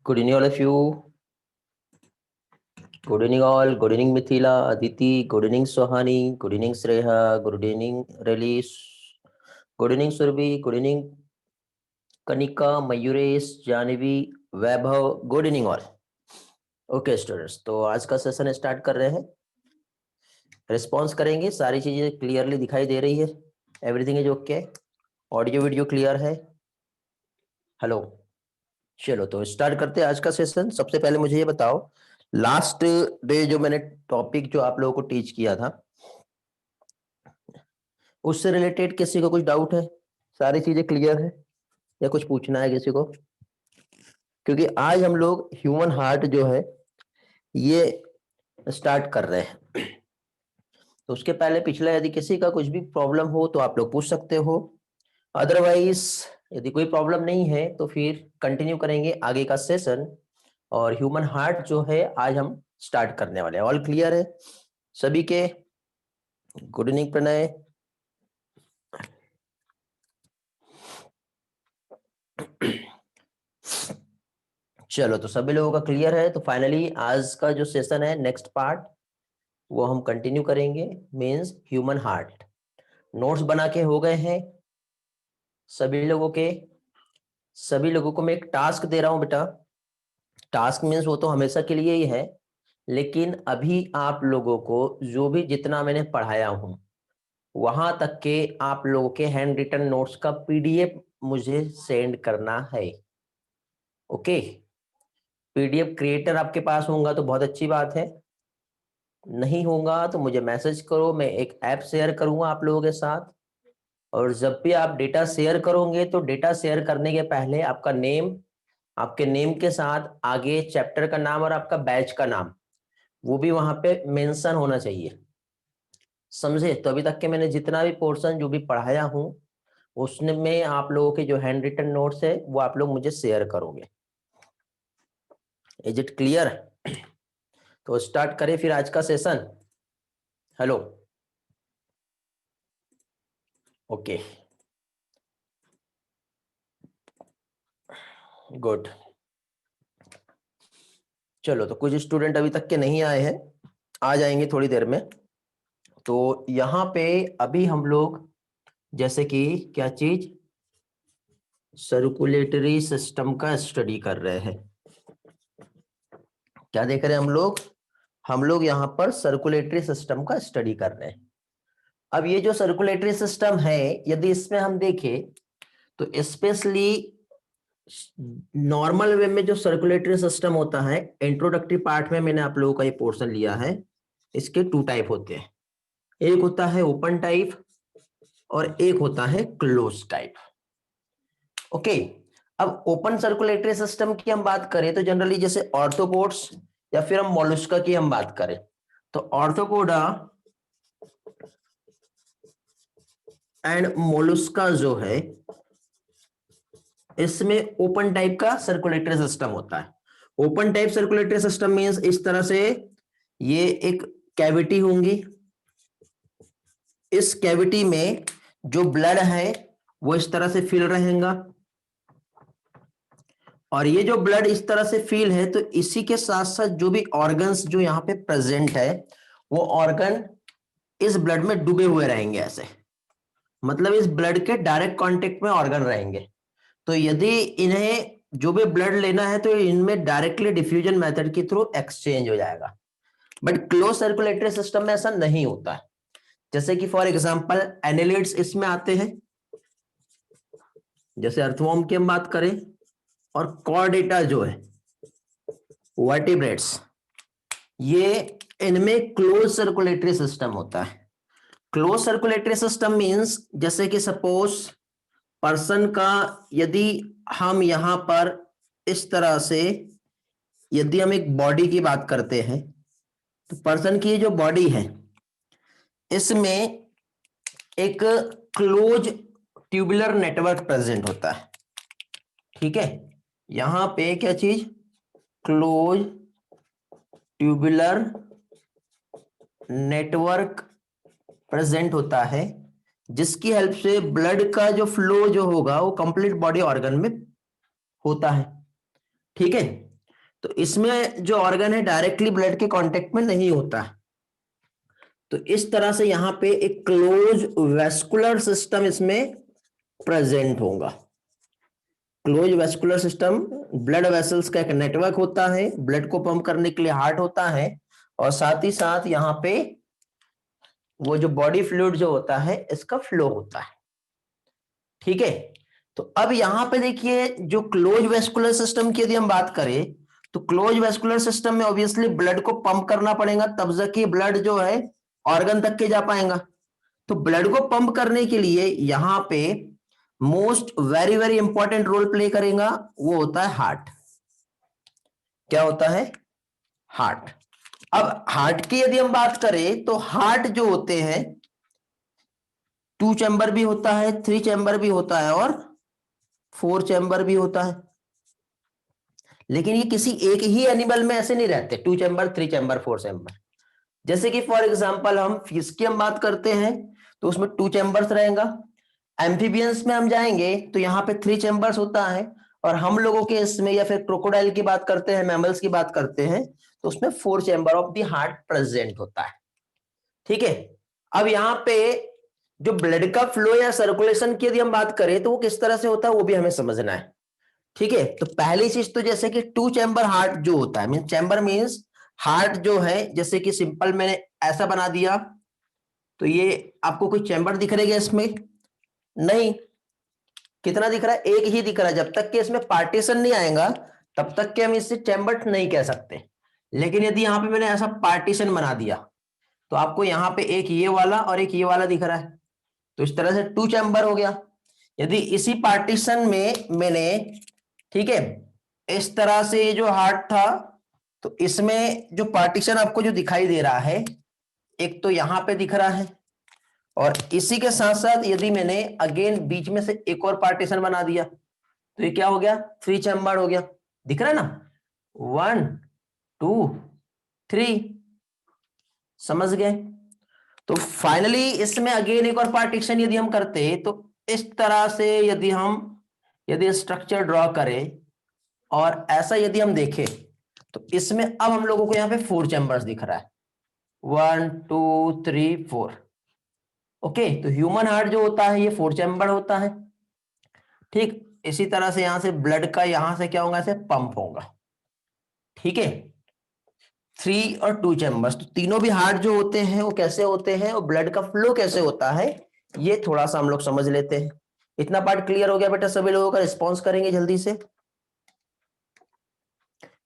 Good evening, all of you. Good evening, all. Good evening, Mithila, Aditi. Good evening, Sohani. Good evening, Sreha. Good evening, Release. Good evening, Surbi. Good evening, Kanika, Mayuresh, Jahnavi, Vaibhav. Good evening, all. Okay students, तो आज का session start कर रहे हैं। Response करेंगे, सारी चीजें clearly दिखाई दे रही है। Everything is okay. Audio video clear है। हेलो। चलो तो स्टार्ट करते हैं आज का सेशन। सबसे पहले मुझे ये बताओ, लास्ट डे जो मैंने टॉपिक जो आप लोगों को टीच किया था, उससे रिलेटेड किसी को कुछ डाउट है? सारी चीजें क्लियर है या कुछ पूछना है किसी को? क्योंकि आज हम लोग ह्यूमन हार्ट जो है ये स्टार्ट कर रहे हैं। तो उसके पहले पिछला यदि किसी का कुछ भी प्रॉब्लम हो तो आप लोग पूछ सकते हो। अदरवाइज यदि कोई प्रॉब्लम नहीं है तो फिर कंटिन्यू करेंगे आगे का सेशन। और ह्यूमन हार्ट जो है आज हम स्टार्ट करने वाले हैं। ऑल क्लियर है सभी के? Good evening Pranay. चलो तो सभी लोगों का क्लियर है। तो फाइनली आज का जो सेशन है, नेक्स्ट पार्ट वो हम कंटिन्यू करेंगे, मींस ह्यूमन हार्ट। नोट्स बना के हो गए हैं सभी लोगों के? सभी लोगों को मैं एक टास्क दे रहा हूं बेटा। टास्क मींस वो तो हमेशा के लिए ही है, लेकिन अभी आप लोगों को जो भी जितना मैंने पढ़ाया हूं वहां तक के आप लोगों के हैंड रिटन नोट्स का पीडीएफ मुझे सेंड करना है। ओके। पीडीएफ क्रिएटर आपके पास होगा तो बहुत अच्छी बात है, नहीं होगा तो मुझे मैसेज करो, मैं एक ऐप शेयर करूंगा आप लोगों के साथ। और जब भी आप डेटा शेयर करोगे तो डेटा शेयर करने के पहले आपका नेम, आपके नेम के साथ आगे चैप्टर का नाम और आपका बैच का नाम वो भी वहां पे मेंशन होना चाहिए, समझे? तो अभी तक के मैंने जितना भी पोर्शन जो भी पढ़ाया हूं उसमें आप लोगों के जो हैंड रिटन नोट्स है वो आप लोग मुझे शेयर करोगे। Is it clear? तो स्टार्ट करें फिर आज का सेशन। हेलो। Okay good. चलो तो कुछ स्टूडेंट अभी तक के नहीं आए हैं, आ जाएंगे थोड़ी देर में। तो यहाँ पे अभी हम लोग जैसे कि क्या चीज, सर्कुलेटरी सिस्टम का स्टडी कर रहे हैं। क्या देख रहे हैं हम लोग? हम लोग यहाँ पर सर्कुलेटरी सिस्टम का स्टडी कर रहे हैं। अब ये जो सर्कुलेटरी सिस्टम है, यदि इसमें हम देखें तो स्पेशली नॉर्मल वे में जो सर्कुलेटरी सिस्टम होता है, इंट्रोडक्टरी पार्ट में मैंने आप लोगों का ये पोर्शन लिया है। इसके टू टाइप होते हैं, एक होता है ओपन टाइप और एक होता है क्लोज टाइप। ओके। अब ओपन सर्कुलेटरी सिस्टम की हम बात करें तो जनरली जैसे ऑर्थोपोड्स या फिर हम मोलस्का की हम बात करें तो ऑर्थोपोडा एंड मोलस्का जो है इसमें ओपन टाइप का सर्कुलेटरी सिस्टम होता है। Open type circulatory system means इस तरह से ये एक कैविटी होंगी, इस कैविटी में जो ब्लड है वो इस तरह से फिल रहेगा और ये जो ब्लड इस तरह से फील है तो इसी के साथ साथ जो भी ऑर्गन्स जो यहाँ पे प्रेजेंट है वो ऑर्गन इस ब्लड में डूबे हुए रहेंगे ऐसे, मतलब इस ब्लड के डायरेक्ट कांटेक्ट में ऑर्गन रहेंगे। तो यदि इन्हें जो भी ब्लड लेना है तो इनमें डायरेक्टली डिफ्यूजन मेथड के थ्रू एक्सचेंज हो जाएगा। बट क्लोज सर्कुलेटरी सिस्टम में ऐसा नहीं होता है। जैसे कि फॉर एग्जांपल एनालिड्स इसमें आते हैं, जैसे अर्थवॉर्म की हम बात करें, और कॉर्डेटा जो है वर्टिब्रेट्स, ये इनमें क्लोज सर्कुलेटरी सिस्टम होता है। क्लोज सर्कुलेटरी सिस्टम मींस जैसे कि सपोज पर्सन का, यदि हम यहां पर इस तरह से यदि हम एक बॉडी की बात करते हैं तो पर्सन की जो बॉडी है इसमें एक क्लोज ट्यूबुलर नेटवर्क प्रेजेंट होता है। ठीक है, यहां पे क्या चीज, क्लोज ट्यूबुलर नेटवर्क प्रेजेंट होता है, जिसकी हेल्प से ब्लड का जो फ्लो जो होगा वो कंप्लीट बॉडी ऑर्गन में होता है। ठीक है, तो इसमें जो ऑर्गन है डायरेक्टली ब्लड के कांटेक्ट में नहीं होता है। तो इस तरह से यहाँ पे एक क्लोज वेस्कुलर सिस्टम इसमें प्रेजेंट होगा। Close vascular system, blood vessels का एक नेटवर्क होता है, ब्लड को पंप करने के लिए हार्ट होता है, और साथ ही साथ यहाँ पे वो जो बॉडी फ्लूइड जो होता है इसका फ्लो होता है। ठीक है, तो अब यहां पे देखिए जो क्लोज वेस्कुलर सिस्टम की यदि हम बात करें तो क्लोज वेस्कुलर सिस्टम में ऑब्वियसली ब्लड को पंप करना पड़ेगा, तब जाके ब्लड जो है ऑर्गन तक के जा पाएगा। तो ब्लड को पंप करने के लिए यहां पे most very very important role play करेगा वो होता है हार्ट। क्या होता है? हार्ट। अब हार्ट की यदि हम बात करें तो हार्ट जो होते हैं 2 चैम्बर भी होता है, 3 चैम्बर भी होता है और 4 चैम्बर भी होता है। लेकिन ये किसी एक ही एनिमल में ऐसे नहीं रहते 2 चैम्बर, 3 चैम्बर, 4 चैम्बर। जैसे कि फॉर एग्जांपल हम फिश की हम बात करते हैं तो उसमें 2 चैम्बर्स रहेगा। एम्फीबियंस में हम जाएंगे तो यहाँ पे 3 चैम्बर्स होता है, और हम लोगों के इसमें या फिर क्रोकोडाइल की बात करते हैं, मैमल्स की बात करते हैं तो उसमें 4 chamber of the heart present होता है। ठीक है, अब यहाँ पे जो ब्लड का फ्लो या सर्कुलेशन की यदि हम बात करें तो वो किस तरह से होता है वो भी हमें समझना है। ठीक है, तो पहली चीज तो जैसे कि 2 चैम्बर हार्ट जो होता है, मीन चैम्बर मीन्स हार्ट जो है, जैसे कि सिंपल मैंने ऐसा बना दिया तो ये आपको कोई चैम्बर दिख रहा है इसमें? नहीं। कितना दिख रहा है? एक ही दिख रहा है। जब तक कि इसमें पार्टीशन नहीं आएगा तब तक कि हम इसे चैम्बर नहीं कह सकते। लेकिन यदि यहां पे मैंने ऐसा पार्टीशन बना दिया तो आपको यहां पे एक ये वाला और एक ये वाला दिख रहा है, तो इस तरह से 2 चैम्बर हो गया। यदि इसी पार्टीशन में मैंने, ठीक है, इस तरह से ये जो हार्ट था तो इसमें जो पार्टीशन आपको जो दिखाई दे रहा है एक तो यहां पे दिख रहा है, और इसी के साथ साथ यदि मैंने अगेन बीच में से एक और पार्टीशन बना दिया तो ये क्या हो गया? 3 चैम्बर हो गया। दिख रहा है ना? 1 2 3। समझ गए? तो फाइनली इसमें अगेन एक और पार्टीशन यदि हम करते तो इस तरह से यदि स्ट्रक्चर ड्रॉ करें और ऐसा यदि हम देखें तो इसमें अब हम लोगों को यहाँ पे 4 चैम्बर्स दिख रहा है, 1 2 3 4। ओके, तो ह्यूमन हार्ट जो होता है ये 4 चैम्बर होता है। ठीक इसी तरह से यहां से ब्लड का यहां से क्या होगा? ऐसे पंप होगा। ठीक है, 3 और 2 चैम्बर्स, तो तीनों भी हार्ट जो होते हैं वो कैसे होते हैं और ब्लड का फ्लो कैसे होता है ये थोड़ा सा हम लोग समझ लेते हैं। इतना पार्ट क्लियर हो गया बेटा? सभी लोगों का रिस्पॉन्स करेंगे जल्दी से।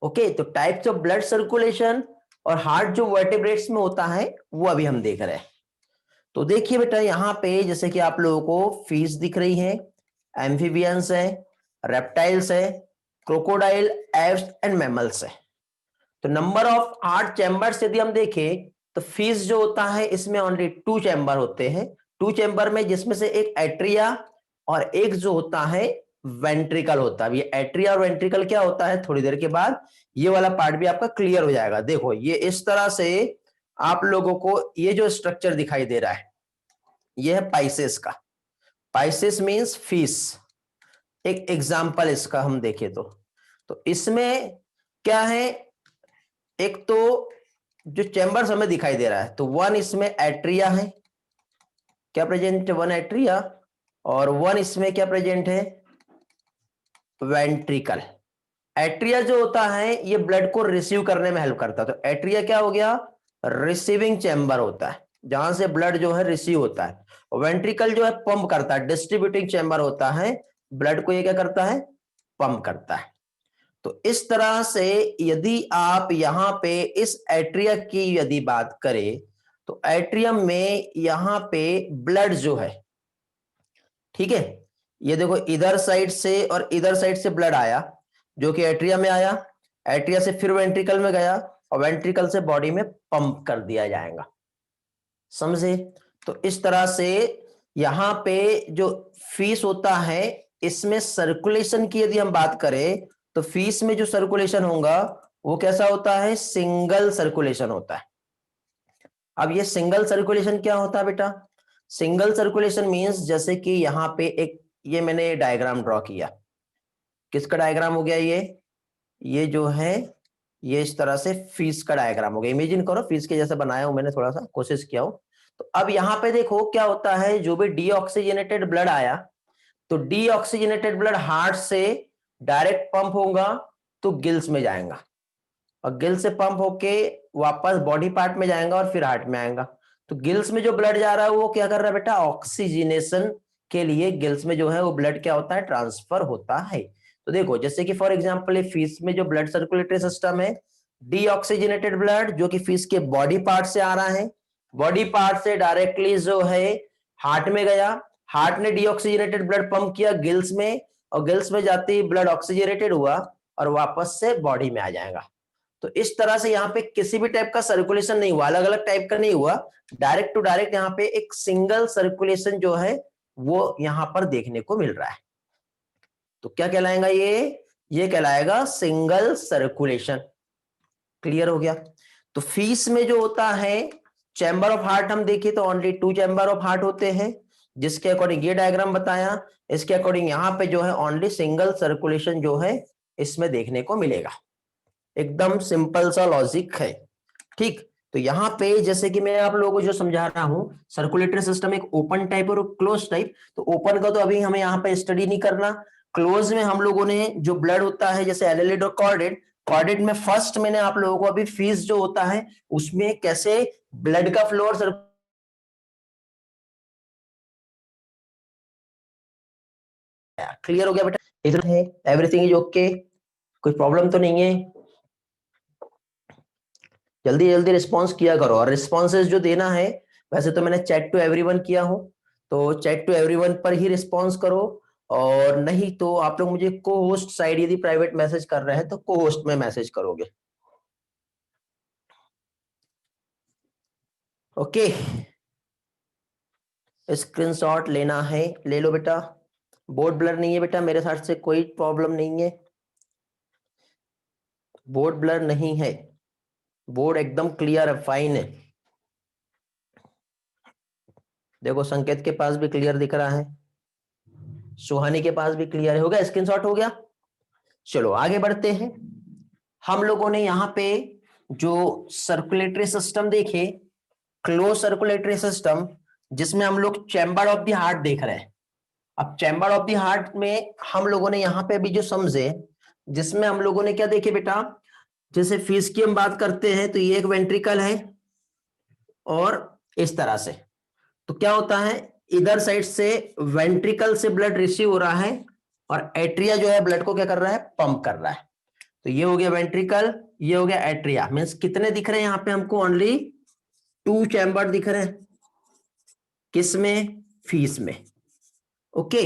ओके, तो टाइप्स ऑफ ब्लड सर्कुलेशन और हार्ट जो वर्टिब्रेट्स में होता है वो अभी हम देख रहे हैं। तो देखिए बेटा यहाँ पे जैसे कि आप लोगों को फिश दिख रही है, एम्फीबियंस है, रेप्टाइल्स है, क्रोकोडाइल, एप्स एंड मैमल्स है। तो नंबर ऑफ हार्ट चैम्बर्स यदि हम देखें तो फिश जो होता है इसमें ओनली 2 चैम्बर होते हैं। 2 चैम्बर में जिसमें से एक एट्रिया और एक जो होता है वेंट्रिकल होता है। ये एट्रिया और वेंट्रिकल क्या होता है थोड़ी देर के बाद ये वाला पार्ट भी आपका क्लियर हो जाएगा। देखो ये इस तरह से आप लोगों को ये जो स्ट्रक्चर दिखाई दे रहा है ये है पाइसेस का। Pisces means fish. एक एग्जांपल इसका हम देखें तो इसमें क्या है, एक तो जो चैम्बर्स हमें दिखाई दे रहा है तो 1 इसमें एट्रिया है, क्या प्रेजेंट है? 1 एट्रिया, और 1 इसमें क्या प्रेजेंट है? वेंट्रिकल। एट्रिया जो होता है ये ब्लड को रिसीव करने में हेल्प करता है, तो एट्रिया क्या हो गया? रिसीविंग चैम्बर होता है जहां से ब्लड जो है रिसीव होता है, और वेंट्रिकल जो है पंप करता है, डिस्ट्रीब्यूटिंग चैम्बर होता है, ब्लड को ये क्या करता है? पंप करता है। तो इस तरह से यदि आप यहां पे इस एट्रिया की यदि बात करें तो एट्रियम में यहां पे ब्लड जो है, ठीक है, ये देखो इधर साइड से और इधर साइड से ब्लड आया जो कि एट्रिया में आया, एट्रिया से फिर वेंट्रिकल में गया और वेंट्रिकल से बॉडी में पंप कर दिया जाएगा। समझे? तो इस तरह से यहां पे जो फीस होता है इसमें सर्कुलेशन की यदि हम बात करें तो फीस में जो सर्कुलेशन होगा वो कैसा होता है? सिंगल सर्कुलेशन होता है। अब ये सिंगल सर्कुलेशन क्या होता है बेटा? सिंगल सर्कुलेशन मींस जैसे कि यहां पे एक ये मैंने डायग्राम ड्रॉ किया, किसका डायग्राम हो गया ये जो है ये इस तरह से फीस का डायग्राम हो गया, इमेजिन करो फीस के जैसे बनाया हूं मैंने, थोड़ा सा कोशिश किया हूं। तो अब यहाँ पे देखो क्या होता है, जो भी डीऑक्सीजनेटेड ब्लड आया तो डीऑक्सीजनेटेड ब्लड हार्ट से डायरेक्ट पंप होगा तो गिल्स में जाएगा, और गिल्स से पंप होके वापस बॉडी पार्ट में जाएगा और फिर हार्ट में आएगा। तो गिल्स में जो ब्लड जा रहा है वो क्या कर रहा है बेटा, ऑक्सीजनेशन के लिए गिल्स में जो है वो ब्लड क्या होता है, ट्रांसफर होता है। तो देखो जैसे कि फॉर एग्जांपल फीस में जो ब्लड सर्कुलेटरी सिस्टम है, डीऑक्सीजनेटेड ब्लड जो कि फीस के बॉडी पार्ट से आ रहा है, बॉडी पार्ट से डायरेक्टली जो है हार्ट में गया, हार्ट ने डीऑक्सीजनेटेड ब्लड पंप किया गिल्स में, और गिल्स में जाते ही ब्लड ऑक्सीजनेटेड हुआ और वापस से बॉडी में आ जाएगा। तो इस तरह से यहाँ पे किसी भी टाइप का सर्कुलेशन नहीं हुआ, अलग अलग टाइप का नहीं हुआ, डायरेक्ट टू डायरेक्ट यहाँ पे एक सिंगल सर्कुलेशन जो है वो यहाँ पर देखने को मिल रहा है। तो क्या कहलाएगा ये कहलाएगा सिंगल सर्कुलेशन। क्लियर हो गया। तो फीस में जो होता है चैम्बर ऑफ हार्ट हम देखें तो ओनली 2 चैम्बर ऑफ हार्ट होते हैं, जिसके अकॉर्डिंग ये डायग्राम बताया, इसके अकॉर्डिंग यहाँ पे जो है ओनली सिंगल सर्कुलेशन जो है इसमें देखने को मिलेगा। एकदम सिंपल सा लॉजिक है, ठीक। तो यहाँ पे जैसे कि मैं आप लोगों को जो समझा रहा हूं, सर्कुलेटरी सिस्टम एक ओपन टाइप और क्लोज टाइप। तो ओपन का तो अभी हमें यहाँ पे स्टडी नहीं करना, क्लोज में हम लोगों ने जो ब्लड होता है जैसे एलेलिड और कॉर्डेड, कॉर्डेड में फर्स्ट मैंने आप लोगों को अभी फीस जो होता है उसमें कैसे ब्लड का फ्लो और क्लियर हो गया बेटा, इधर है एवरीथिंग इज ओके, कोई प्रॉब्लम तो नहीं है। जल्दी जल्दी रिस्पॉन्स किया करो, और रिस्पॉन्सेज जो देना है वैसे तो मैंने चैट टू एवरीवन किया हूं, तो चैट टू एवरीवन पर ही रिस्पॉन्स करो, और नहीं तो आप लोग मुझे को होस्ट साइड यदि प्राइवेट मैसेज कर रहे हैं तो को होस्ट में मैसेज करोगे। ओके, स्क्रीनशॉट लेना है ले लो बेटा। बोर्ड ब्लर नहीं है बेटा, मेरे साथ से कोई प्रॉब्लम नहीं है, बोर्ड ब्लर नहीं है, बोर्ड एकदम क्लियर है, फाइन है। देखो संकेत के पास भी क्लियर दिख रहा है, सुहानी के पास भी क्लियर है, हो गया, स्क्रीनशॉट हो गया। चलो आगे बढ़ते हैं। हम लोगों ने यहाँ पे जो सर्कुलेटरी सिस्टम देखे, क्लोज सर्कुलेटरी सिस्टम, जिसमें हम लोग चैम्बर ऑफ द हार्ट देख रहे हैं। अब चैम्बर ऑफ द हार्ट में हम लोगों ने यहाँ पे अभी जो समझे, जिसमें हम लोगों ने क्या देखे बेटा, जैसे फीस की हम बात करते हैं तो ये एक वेंट्रिकल है और इस तरह से, तो क्या होता है इधर साइड से वेंट्रिकल से ब्लड रिसीव हो रहा है और एट्रिया जो है ब्लड को क्या कर रहा है, पंप कर रहा है। तो ये हो गया वेंट्रिकल, ये हो गया एट्रिया। मीन्स कितने दिख रहे हैं यहाँ पे हमको, ओनली 2 चैम्बर दिख रहे हैं, किसमें, फीस में। ओके,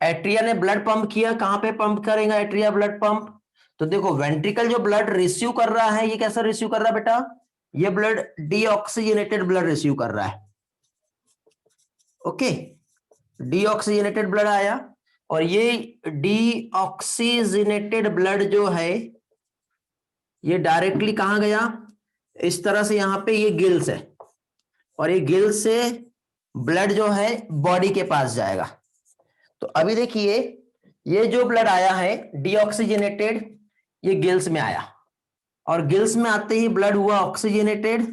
एट्रिया ने ब्लड पंप किया, कहां पे पंप करेगा एट्रिया ब्लड पंप, तो देखो वेंट्रिकल जो ब्लड रिसीव कर रहा है ये कैसा रिसीव कर रहा है बेटा, ये ब्लड डीऑक्सीजनेटेड ब्लड रिसीव कर रहा है। ओके, डीऑक्सीजनेटेड ब्लड आया, और ये डीऑक्सीजनेटेड ब्लड जो है ये डायरेक्टली कहां गया, इस तरह से यहाँ पे ये गिल्स है, और ये गिल्स से ब्लड जो है बॉडी के पास जाएगा। तो अभी देखिए ये जो ब्लड आया है डीऑक्सीजनेटेड, ये गिल्स में आया, और गिल्स में आते ही ब्लड हुआ ऑक्सीजनेटेड,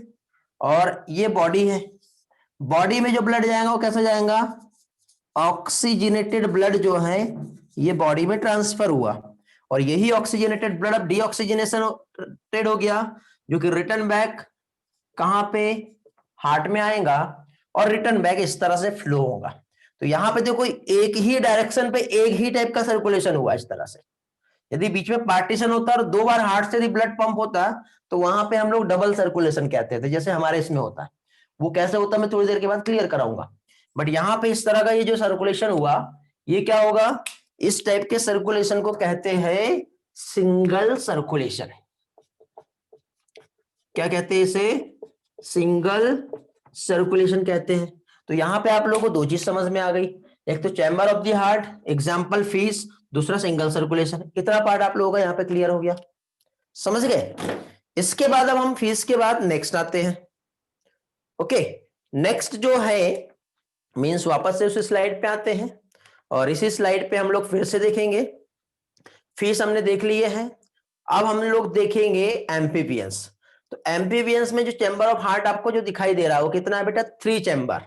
और ये बॉडी है, बॉडी में जो ब्लड जाएगा वो कैसे जाएगा, ऑक्सीजनेटेड ब्लड जो है ये बॉडी में ट्रांसफर हुआ, और यही ऑक्सीजनेटेड ब्लड अब डीऑक्सीजनेटेड हो गया, जो कि रिटर्न बैक कहां पे, हार्ट में आएगा, और रिटर्न बैक इस तरह से फ्लो होगा। तो यहां पे देखो एक ही डायरेक्शन पे एक ही टाइप का सर्कुलेशन हुआ इस तरह से। यदि बीच में पार्टीशन होता और 2 बार हार्ट से यदि ब्लड पंप होता तो वहां पे हम लोग डबल सर्कुलेशन कहते थे, जैसे हमारे इसमें होता है। वो कैसे होता मैं थोड़ी देर के बाद क्लियर कराऊंगा। बट यहाँ पे इस तरह का ये जो सर्कुलेशन हुआ ये क्या होगा, इस टाइप के सर्कुलेशन को कहते हैं सिंगल सर्कुलेशन। क्या कहते हैं इसे, सिंगल सर्कुलेशन कहते हैं। तो यहां पे आप लोगों को 2 चीज समझ में आ गई, एक तो chamber of the heart example fees, दूसरा सिंगल सर्कुलेशन। इतना पार्ट आप लोगों का यहाँ पे क्लियर हो गया, समझ गए। इसके बाद अब हम फीस के बाद नेक्स्ट आते हैं। ओके, नेक्स्ट जो है मींस वापस से उस स्लाइड पे आते हैं, और इसी स्लाइड पे हम लोग फिर से देखेंगे। फीस हमने देख लिए है, अब हम लोग देखेंगे एम्फीबियंस। तो एम्फीबियंस में जो चैम्बर ऑफ हार्ट आपको जो दिखाई दे रहा है वो कितना है बेटा? 3 चैम्बर।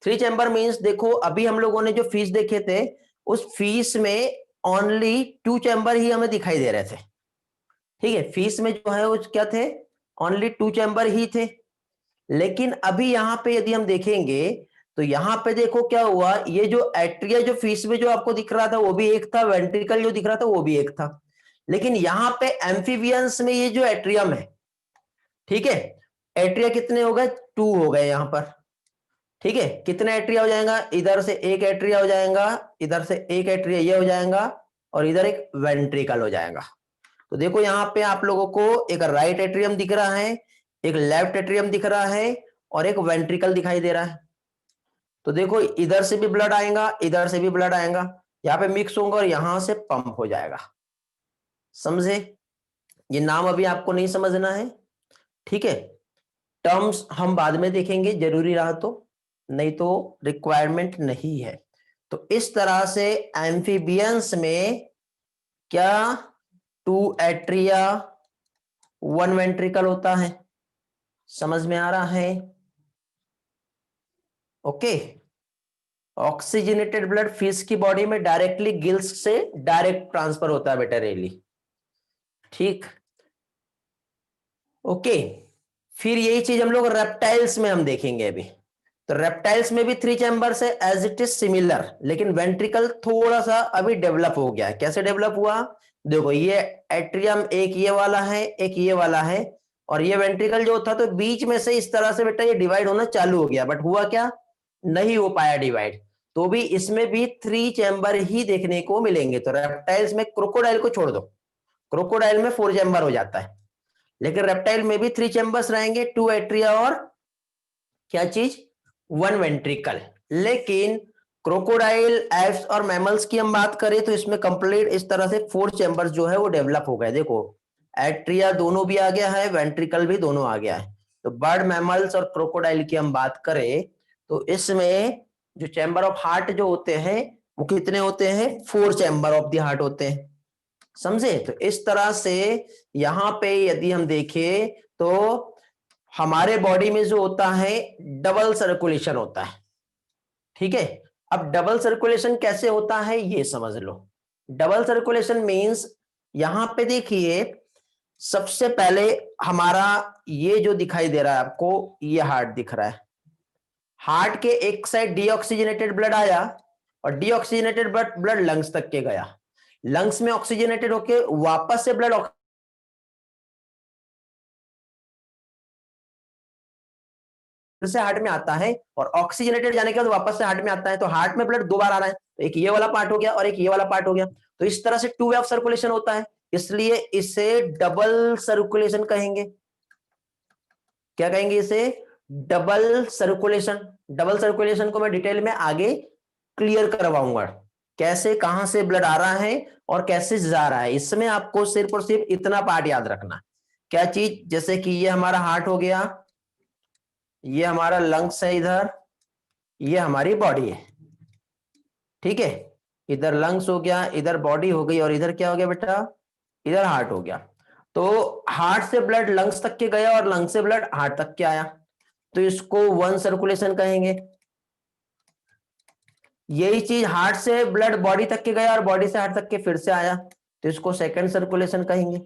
3 चैम्बर मींस देखो अभी हम लोगों ने जो फीस देखे थे उस फीस में ओनली 2 चैम्बर ही हमें दिखाई दे रहे थे। ठीक है, फीस में जो है वो क्या थे? ओनली 2 चैम्बर ही थे। लेकिन अभी यहां पे यदि हम देखेंगे तो यहां पे देखो क्या हुआ, ये जो एट्रिया जो फीस में जो आपको दिख रहा था वो भी एक था, वेंट्रिकल जो दिख रहा था वो भी एक था। लेकिन यहां पे एम्फीबियंस में ये जो एट्रियम है, ठीक है, एट्रिया कितने हो गए? 2 हो गए यहां पर। ठीक है, कितने एट्रिया हो जाएगा? इधर से एक एट्रिया हो जाएगा, इधर से एक एट्रिया ये हो जाएगा, और इधर एक वेंट्रिकल हो जाएगा। तो देखो यहां पे आप लोगों को एक राइट एट्रियम दिख रहा है, एक लेफ्ट एट्रियम दिख रहा है, और एक वेंट्रिकल दिखाई दे रहा है। तो देखो इधर से भी ब्लड आएगा, इधर से भी ब्लड आएगा, यहाँ पे मिक्स होगा और यहां से पंप हो जाएगा। समझे? ये नाम अभी आपको नहीं समझना है, ठीक है? टर्म्स हम बाद में देखेंगे, जरूरी रहा तो, नहीं तो रिक्वायरमेंट नहीं है। तो इस तरह से एम्फीबियंस में क्या 2 एट्रिया 1 वेंट्रिकल होता है। समझ में आ रहा है? ओके। ऑक्सीजनेटेड ब्लड फिश की बॉडी में डायरेक्टली गिल्स से डायरेक्ट ट्रांसफर होता है बेटा, रेली। ठीक, ओके। फिर यही चीज हम लोग रेप्टाइल्स में हम देखेंगे अभी। तो रेप्टाइल्स में भी 3 चैम्बर्स है एज इट इज सिमिलर, लेकिन वेंट्रिकल थोड़ा सा अभी डेवलप हो गया है। कैसे डेवलप हुआ? देखो ये एट्रियम एक ये वाला है, एक ये वाला है, और ये वेंट्रिकल जो था तो बीच में से इस तरह से बेटा ये डिवाइड होना चालू हो गया, बट हुआ क्या? नहीं हो पाया डिवाइड। तो भी इसमें भी 3 चैम्बर ही देखने को मिलेंगे। तो रेप्टाइल्स में क्रोकोडाइल को छोड़ दो, क्रोकोडाइल में 4 चैम्बर हो जाता है, लेकिन रेप्टाइल में भी 3 चैम्बर्स रहेंगे, 2 एट्रिया और क्या चीज? 1 वेंट्रिकल। लेकिन क्रोकोडाइल, एप्स और मैमल्स की हम बात करें तो इसमें कंप्लीट इस तरह से 4 चैम्बर्स जो है वो डेवलप हो गए। देखो एट्रिया दोनों भी आ गया है, वेंट्रिकल भी दोनों आ गया है। तो बर्ड, मैमल्स और क्रोकोडाइल की हम बात करें तो इसमें जो चैम्बर ऑफ हार्ट जो होते हैं वो कितने होते हैं? 4 चैम्बर ऑफ द हार्ट होते हैं। समझे? तो इस तरह से यहां पे यदि हम देखें तो हमारे बॉडी में जो होता है डबल सर्कुलेशन होता है। ठीक है, अब डबल सर्कुलेशन कैसे होता है ये समझ लो। डबल सर्कुलेशन मींस यहां पे देखिए सबसे पहले हमारा ये जो दिखाई दे रहा है आपको, ये हार्ट दिख रहा है। हार्ट के एक साइड डीऑक्सीजनेटेड ब्लड आया और डीऑक्सीजनेटेड ब्लड लंग्स तक के गया। लंग्स में ऑक्सीजनेटेड होके वापस से ब्लड से हार्ट में आता है, और ऑक्सीजनेटेड जाने के बाद वापस से हार्ट में आता है। तो हार्ट में ब्लड 2 बार आ रहा है, तो एक ये वाला पार्ट हो गया और एक ये वाला पार्ट हो गया। तो इस तरह से 2 वे ऑफ सर्कुलेशन होता है, इसलिए इसे डबल सर्कुलेशन कहेंगे। क्या कहेंगे इसे? Double circulation. डबल सर्कुलेशन को मैं डिटेल में आगे क्लियर करवाऊंगा, कैसे कहां से ब्लड आ रहा है और कैसे जा रहा है। इसमें आपको सिर्फ और सिर्फ इतना पार्ट याद रखना। क्या चीज? जैसे कि ये हमारा हार्ट हो गया, ये हमारा लंग्स है, इधर ये हमारी बॉडी है। ठीक है, इधर लंग्स हो गया, इधर बॉडी हो गई, और इधर क्या हो गया बेटा? इधर हार्ट हो गया। तो हार्ट से ब्लड लंग्स तक के गया और लंग्स से ब्लड हार्ट तक के आया, तो इसको 1 सर्कुलेशन कहेंगे। यही चीज हार्ट से ब्लड बॉडी तक के गया और बॉडी से हार्ट तक के फिर से आया, तो इसको 2nd सर्कुलेशन कहेंगे।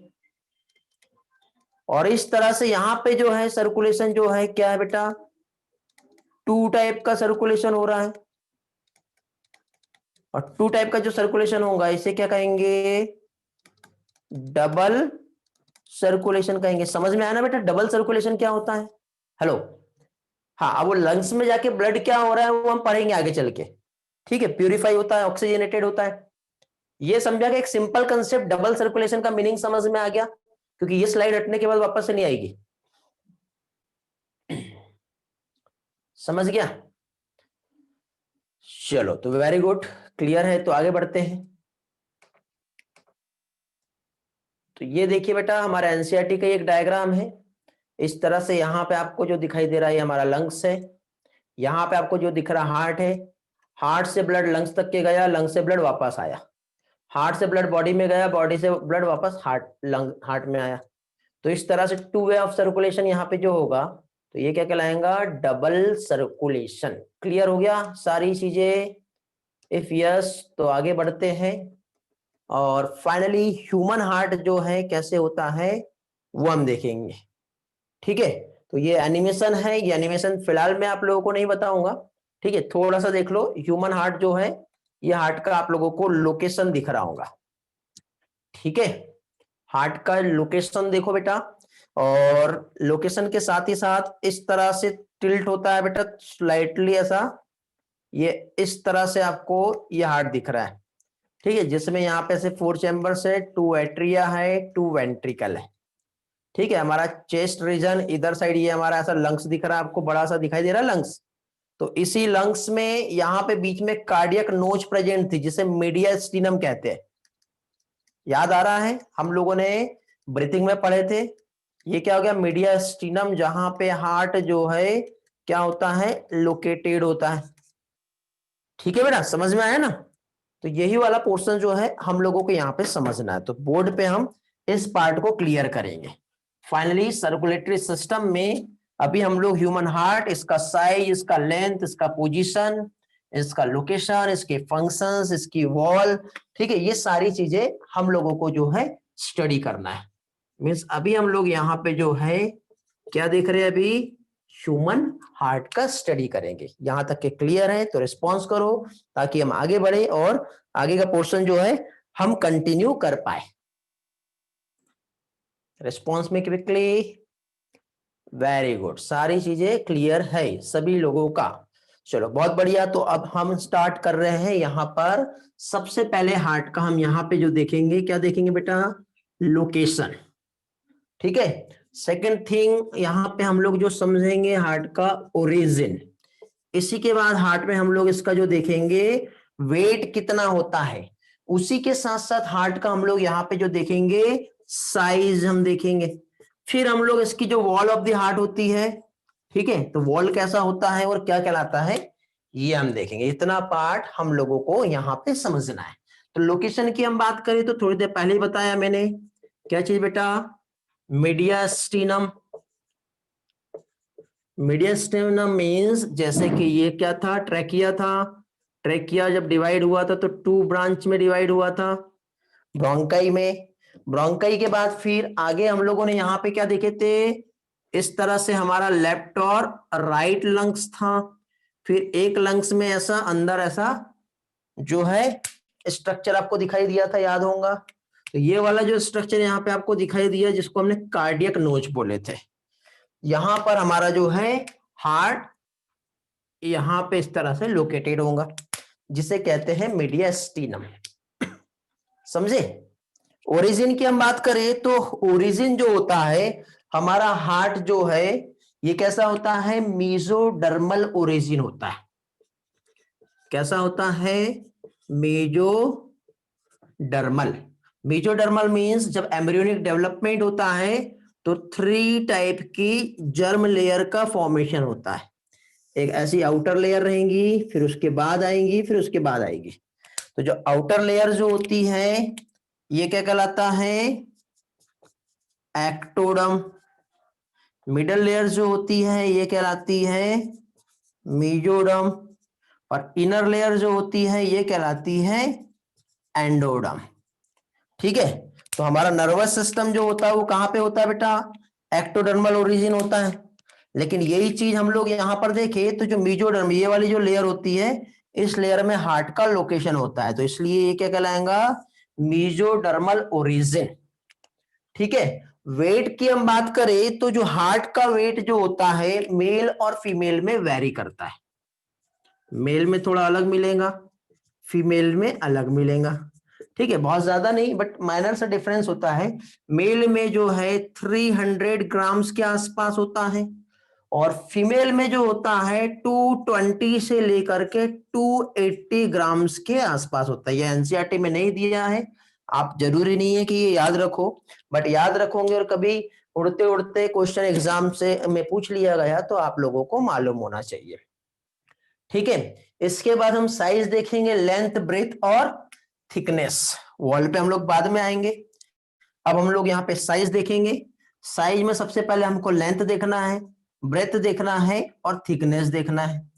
और इस तरह से यहां पे जो है सर्कुलेशन जो है क्या है बेटा? 2 टाइप का सर्कुलेशन हो रहा है, और 2 टाइप का जो सर्कुलेशन होगा इसे क्या कहेंगे? डबल सर्कुलेशन कहेंगे। समझ में आया ना बेटा डबल सर्कुलेशन क्या होता है? हेलो, हाँ। अब वो लंग्स में जाके ब्लड क्या हो रहा है वो हम पढ़ेंगे आगे चल के। ठीक है, प्यूरिफाई होता है, ऑक्सीजनेटेड होता है। ये समझा कि एक सिंपल कंसेप्ट डबल सर्कुलेशन का मीनिंग समझ में आ गया, क्योंकि ये स्लाइड हटने के बाद वापस से नहीं आएगी। समझ गया? चलो, तो वेरी गुड, क्लियर है। तो आगे बढ़ते हैं। तो ये देखिए बेटा हमारा एनसीईआरटी का एक डायग्राम है। इस तरह से यहाँ पे आपको जो दिखाई दे रहा है ये हमारा लंग्स है, यहाँ पे आपको जो दिख रहा हार्ट है। हार्ट से ब्लड लंग्स तक के गया, लंग्स से ब्लड वापस आया। हार्ट से ब्लड बॉडी में गया, बॉडी से ब्लड वापस हार्ट में आया। तो इस तरह से टू वे ऑफ सर्कुलेशन यहाँ पे जो होगा, तो ये क्या कहलाएगा, डबल सर्कुलेशन। क्लियर हो गया सारी चीजें? इफ यस तो आगे बढ़ते हैं। और फाइनली ह्यूमन हार्ट जो है कैसे होता है वो हम देखेंगे। ठीक है, तो ये एनिमेशन है, ये एनिमेशन फिलहाल मैं आप लोगों को नहीं बताऊंगा। ठीक है, थोड़ा सा देख लो। ह्यूमन हार्ट जो है, ये हार्ट का आप लोगों को लोकेशन दिख रहा होगा। ठीक है, हार्ट का लोकेशन देखो बेटा, और लोकेशन के साथ ही साथ इस तरह से टिल्ट होता है बेटा, स्लाइटली ऐसा, ये इस तरह से आपको ये हार्ट दिख रहा है। ठीक है, जिसमें यहाँ पे से 4 चैम्बर्स है, 2 एट्रिया है, 2 वेंट्रिकल है। ठीक है, हमारा चेस्ट रीजन इधर साइड, ये हमारा ऐसा लंग्स दिख रहा है आपको, बड़ा सा दिखाई दे रहा है लंग्स। तो इसी लंग्स में यहाँ पे बीच में कार्डियक नोच प्रेजेंट थी, जिसे मीडियास्टिनम कहते हैं। याद आ रहा है, हम लोगों ने ब्रीथिंग में पढ़े थे। ये क्या हो गया, मीडियास्टिनम, जहां पे हार्ट जो है क्या होता है, लोकेटेड होता है। ठीक है बेटा, समझ में आया ना? तो यही वाला पोर्शन जो है हम लोगों को यहाँ पे समझना है, तो बोर्ड पे हम इस पार्ट को क्लियर करेंगे। फाइनली सर्कुलेटरी सिस्टम में अभी हम लोग ह्यूमन हार्ट, इसका साइज, इसका लेंथ, इसका पोजीशन, इसका लोकेशन, इसके फंक्शंस, इसकी वॉल, ठीक है, ये सारी चीजें हम लोगों को जो है स्टडी करना है। मीन्स अभी हम लोग यहाँ पे जो है क्या देख रहे हैं, अभी ह्यूमन हार्ट का स्टडी करेंगे। यहां तक के क्लियर है तो रिस्पॉन्स करो, ताकि हम आगे बढ़े और आगे का पोर्शन जो है हम कंटिन्यू कर पाए। रिस्पॉन्स में क्विकली, वेरी गुड, सारी चीजें क्लियर है सभी लोगों का। चलो बहुत बढ़िया, तो अब हम स्टार्ट कर रहे हैं। यहाँ पर सबसे पहले हार्ट का हम यहाँ पे जो देखेंगे, क्या देखेंगे बेटा, लोकेशन। ठीक है, सेकंड थिंग यहाँ पे हम लोग जो समझेंगे हार्ट का ओरिजिन। इसी के बाद हार्ट में हम लोग इसका जो देखेंगे वेट कितना होता है। उसी के साथ साथ हार्ट का हम लोग यहाँ पे जो देखेंगे साइज हम देखेंगे। फिर हम लोग इसकी जो वॉल ऑफ द हार्ट होती है, ठीक है, तो वॉल कैसा होता है और क्या कहलाता है, ये हम देखेंगे। इतना पार्ट हम लोगों को यहाँ पे समझना है। तो लोकेशन की हम बात करें तो थोड़ी देर पहले ही बताया मैंने, क्या चीज बेटा, मीडियास्टिनम। मीडियास्टिनम मींस, जैसे कि ये क्या था, ट्रैकिया था। ट्रैकिया जब डिवाइड हुआ था तो 2 ब्रांच में डिवाइड हुआ था, ब्रोंकाई में। ब्रोंकाई के बाद फिर आगे हम लोगों ने यहाँ पे क्या देखे थे, इस तरह से हमारा लेफ्ट और राइट लंग्स था। फिर एक लंग्स में ऐसा अंदर ऐसा जो है स्ट्रक्चर आपको दिखाई दिया था, याद होगा। तो ये वाला जो स्ट्रक्चर यहाँ पे आपको दिखाई दिया, जिसको हमने कार्डियक नोच बोले थे। यहां पर हमारा जो है हार्ट यहां पे इस तरह से लोकेटेड होगा, जिसे कहते हैं मीडियास्टिनम। समझे? ओरिजिन की हम बात करें तो ओरिजिन जो होता है हमारा हार्ट जो है, ये कैसा होता है, मेसोडर्मल ओरिजिन होता है। कैसा होता है, मेसोडर्मल। मेसोडर्मल मींस जब एम्ब्रियोनिक डेवलपमेंट होता है तो 3 टाइप की जर्म लेयर का फॉर्मेशन होता है। एक ऐसी आउटर लेयर रहेंगी, फिर उसके बाद आएंगी, फिर उसके बाद आएगी। तो जो आउटर लेयर जो होती है ये क्या कहलाता है, एक्टोडम। मिडल लेयर जो होती है ये कहलाती है मेसोडर्म, और इनर लेयर जो होती है ये कहलाती है एंडोडर्म। ठीक है, तो हमारा नर्वस सिस्टम जो होता है वो कहां पे होता है बेटा, एक्टोडर्मल ओरिजिन होता है। लेकिन यही चीज हम लोग यहां पर देखें तो जो मेसोडर्म, ये वाली जो लेयर होती है, इस लेयर में हार्ट का लोकेशन होता है, तो इसलिए ये क्या कहलाएगा, मेसोडर्मल ओरिजिन। ठीक है, वेट की हम बात करें तो जो हार्ट का वेट जो होता है मेल और फीमेल में वेरी करता है। मेल में थोड़ा अलग मिलेगा, फीमेल में अलग मिलेगा। ठीक है, बहुत ज्यादा नहीं बट माइनर सा डिफरेंस होता है। मेल में जो है 300 ग्राम्स के आसपास होता है, और फीमेल में जो होता है 220 से लेकर के 280 ग्राम्स के आसपास होता है। ये एनसीईआरटी में नहीं दिया है, आप जरूरी नहीं है कि ये याद रखो, बट याद रखोगे और कभी उड़ते उड़ते क्वेश्चन एग्जाम से में पूछ लिया गया तो आप लोगों को मालूम होना चाहिए। ठीक है, इसके बाद हम साइज देखेंगे, लेंथ, ब्रेथ और थिकनेस। वॉल पे हम लोग बाद में आएंगे। अब हम लोग यहाँ पे साइज देखेंगे। साइज में सबसे पहले हमको लेंथ देखना है, ब्रेथ देखना है और थिकनेस देखना है।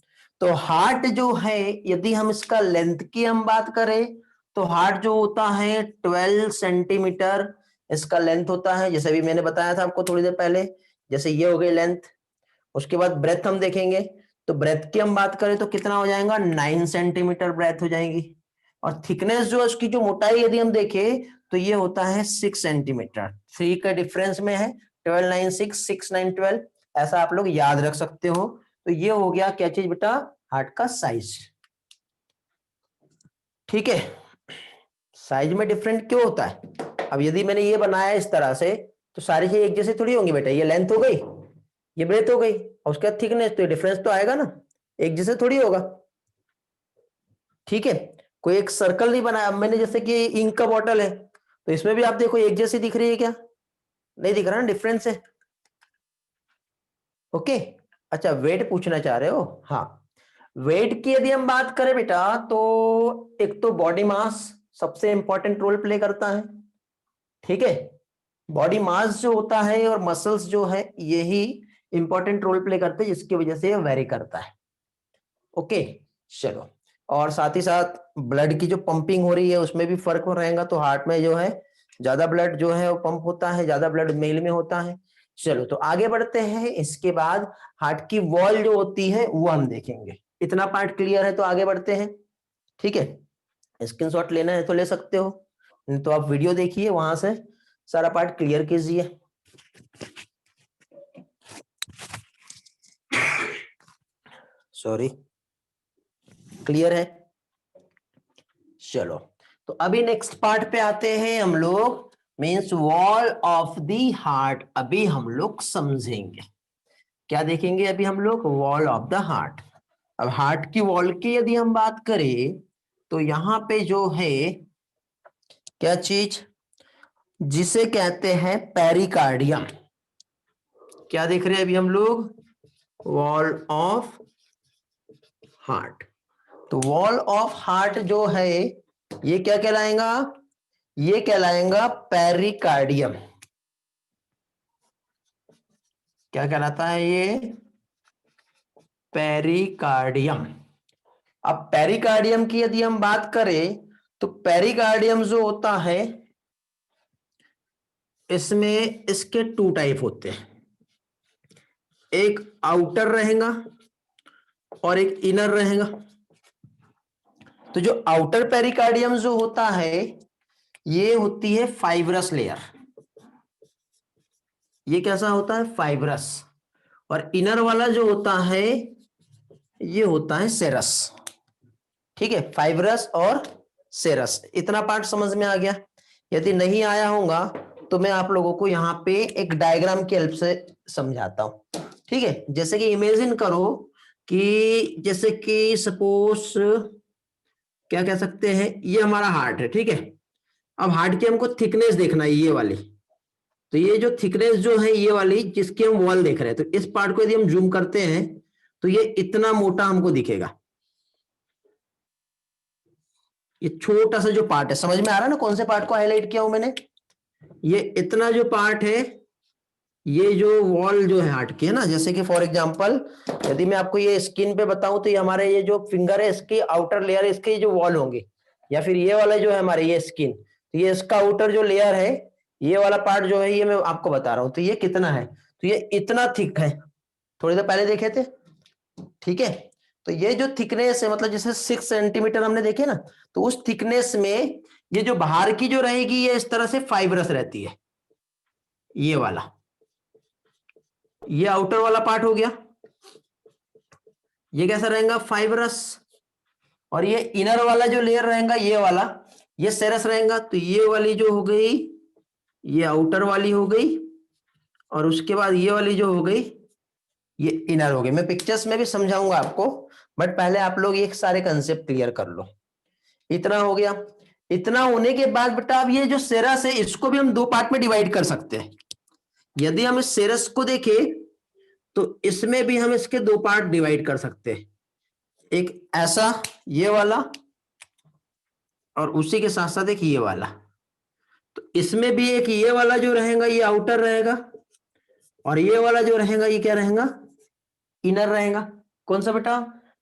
तो हार्ट जो है, यदि हम इसका लेंथ की हम बात करें तो हार्ट जो होता है 12 सेंटीमीटर इसका लेंथ होता है, जैसे भी मैंने बताया था आपको थोड़ी देर पहले। जैसे ये हो गई लेंथ। उसके बाद ब्रेथ हम देखेंगे, तो ब्रेथ की हम बात करें तो कितना हो जाएगा, 9 सेंटीमीटर ब्रेथ हो जाएगी। और थिकनेस जो उसकी जो मोटाई यदि हम देखें तो ये होता है 6 सेंटीमीटर। 3 का डिफरेंस में है, 12 9 6 6 9 12, ऐसा आप लोग याद रख सकते हो। तो ये हो गया क्या चीज बेटा, हार्ट का साइज। ठीक है, साइज में डिफरेंट क्यों होता है? अब यदि मैंने ये बनाया इस तरह से तो सारी चीजें एक जैसी थोड़ी होंगी बेटा। ये लेंथ हो गई, ये ब्रेथ हो गई और उसके बाद थिकनेस, तो ये डिफरेंस तो आएगा ना, एक जैसे थोड़ी होगा। ठीक है, कोई एक सर्कल नहीं बनाया। अब मैंने जैसे कि इंक का बॉटल है तो इसमें भी आप देखो एक जैसी दिख रही है क्या, नहीं दिख रहा ना, डिफरेंस है। ओके, अच्छा वेट पूछना चाह रहे हो? हाँ, वेट की यदि हम बात करें बेटा तो एक तो बॉडी मास सबसे इंपॉर्टेंट रोल प्ले करता है। ठीक है, बॉडी मास जो होता है और मसल्स जो है यही इंपॉर्टेंट रोल प्ले करते हैं, जिसकी वजह से ये वेरी करता है। ओके, चलो। और साथ ही साथ ब्लड की जो पंपिंग हो रही है उसमें भी फर्क हो रहेगा। तो हार्ट में जो है ज्यादा ब्लड जो है वो पंप होता है, ज्यादा ब्लड मेल में होता है। चलो तो आगे बढ़ते हैं। इसके बाद हार्ट की वॉल जो होती है वो हम देखेंगे। इतना पार्ट क्लियर है तो आगे बढ़ते हैं। ठीक है, स्क्रीनशॉट लेना है तो ले सकते हो, नहीं तो आप वीडियो देखिए, वहां से सारा पार्ट क्लियर कीजिए। सॉरी, क्लियर है? चलो, तो अभी नेक्स्ट पार्ट पे आते हैं हम लोग, means wall of the heart. अभी हम लोग समझेंगे क्या देखेंगे, अभी हम लोग वॉल ऑफ द हार्ट। अब हार्ट की वॉल की यदि हम बात करें तो यहां पे जो है क्या चीज, जिसे कहते हैं पेरिकार्डियम। क्या देख रहे हैं अभी हम लोग, वॉल ऑफ हार्ट। तो वॉल ऑफ हार्ट जो है ये क्या कहलाएगा, ये कहलाएगा पेरिकार्डियम। क्या कहलाता है ये, पेरिकार्डियम। अब पेरिकार्डियम की यदि हम बात करें तो पेरिकार्डियम जो होता है इसमें इसके 2 टाइप होते हैं, एक आउटर रहेगा और एक इनर रहेगा। तो जो आउटर पेरिकार्डियम जो होता है ये होती है फाइब्रस लेयर। ये कैसा होता है, फाइब्रस। और इनर वाला जो होता है ये होता है सेरस। ठीक है, फाइब्रस और सेरस, इतना पार्ट समझ में आ गया? यदि नहीं आया होगा तो मैं आप लोगों को यहाँ पे एक डायग्राम की हेल्प से समझाता हूं। ठीक है, जैसे कि इमेजिन करो कि जैसे कि सपोज क्या कह सकते हैं, ये हमारा हार्ट है। ठीक है, अब हार्ट की हमको थिकनेस देखना है, ये वाली। तो ये जो थिकनेस जो है ये वाली जिसकी हम वॉल देख रहे हैं, तो इस पार्ट को यदि हम जूम करते हैं तो ये इतना मोटा हमको दिखेगा। ये छोटा सा जो पार्ट है, समझ में आ रहा है ना कौन से पार्ट को हाईलाइट किया हूं मैंने? ये इतना जो पार्ट है, ये जो वॉल जो है हार्ट की है ना, जैसे कि फॉर एग्जांपल यदि मैं आपको ये स्किन पे बताऊं तो ये हमारे ये जो फिंगर है इसकी आउटर लेयर, इसके जो वॉल होंगे, या फिर ये वाला जो है हमारे ये स्किन, तो ये इसका आउटर जो लेयर है, ये वाला पार्ट जो है ये मैं आपको बता रहा हूं। तो ये कितना है, तो ये इतना थिक है, थोड़ी देर पहले देखे थे। ठीक है, तो ये जो थिकनेस है, मतलब जैसे 6 सेंटीमीटर हमने देखे ना, तो उस थिकनेस में ये जो बाहर की जो रहेगी ये इस तरह से फाइब्रस रहती है, ये वाला, ये आउटर वाला पार्ट हो गया, ये कैसा रहेगा, फाइब्रस। और ये इनर वाला जो लेयर रहेगा ये वाला, ये सेरस रहेगा। तो ये वाली जो हो गई ये आउटर वाली हो गई, और उसके बाद ये वाली जो हो गई ये इनर हो गई। मैं पिक्चर्स में भी समझाऊंगा आपको, बट पहले आप लोग ये सारे कंसेप्ट क्लियर कर लो। इतना हो गया। इतना होने के बाद बेटा अब ये जो सेरस है इसको भी हम 2 पार्ट में डिवाइड कर सकते हैं। यदि हम इस सेरस को देखें तो इसमें भी हम इसके 2 पार्ट डिवाइड कर सकते हैं, एक ऐसा ये वाला, और उसी के साथ साथ एक ये वाला। तो इसमें भी एक ये वाला जो रहेगा ये आउटर रहेगा, और ये वाला जो रहेगा ये क्या रहेगा, इनर रहेगा। कौन सा बेटा,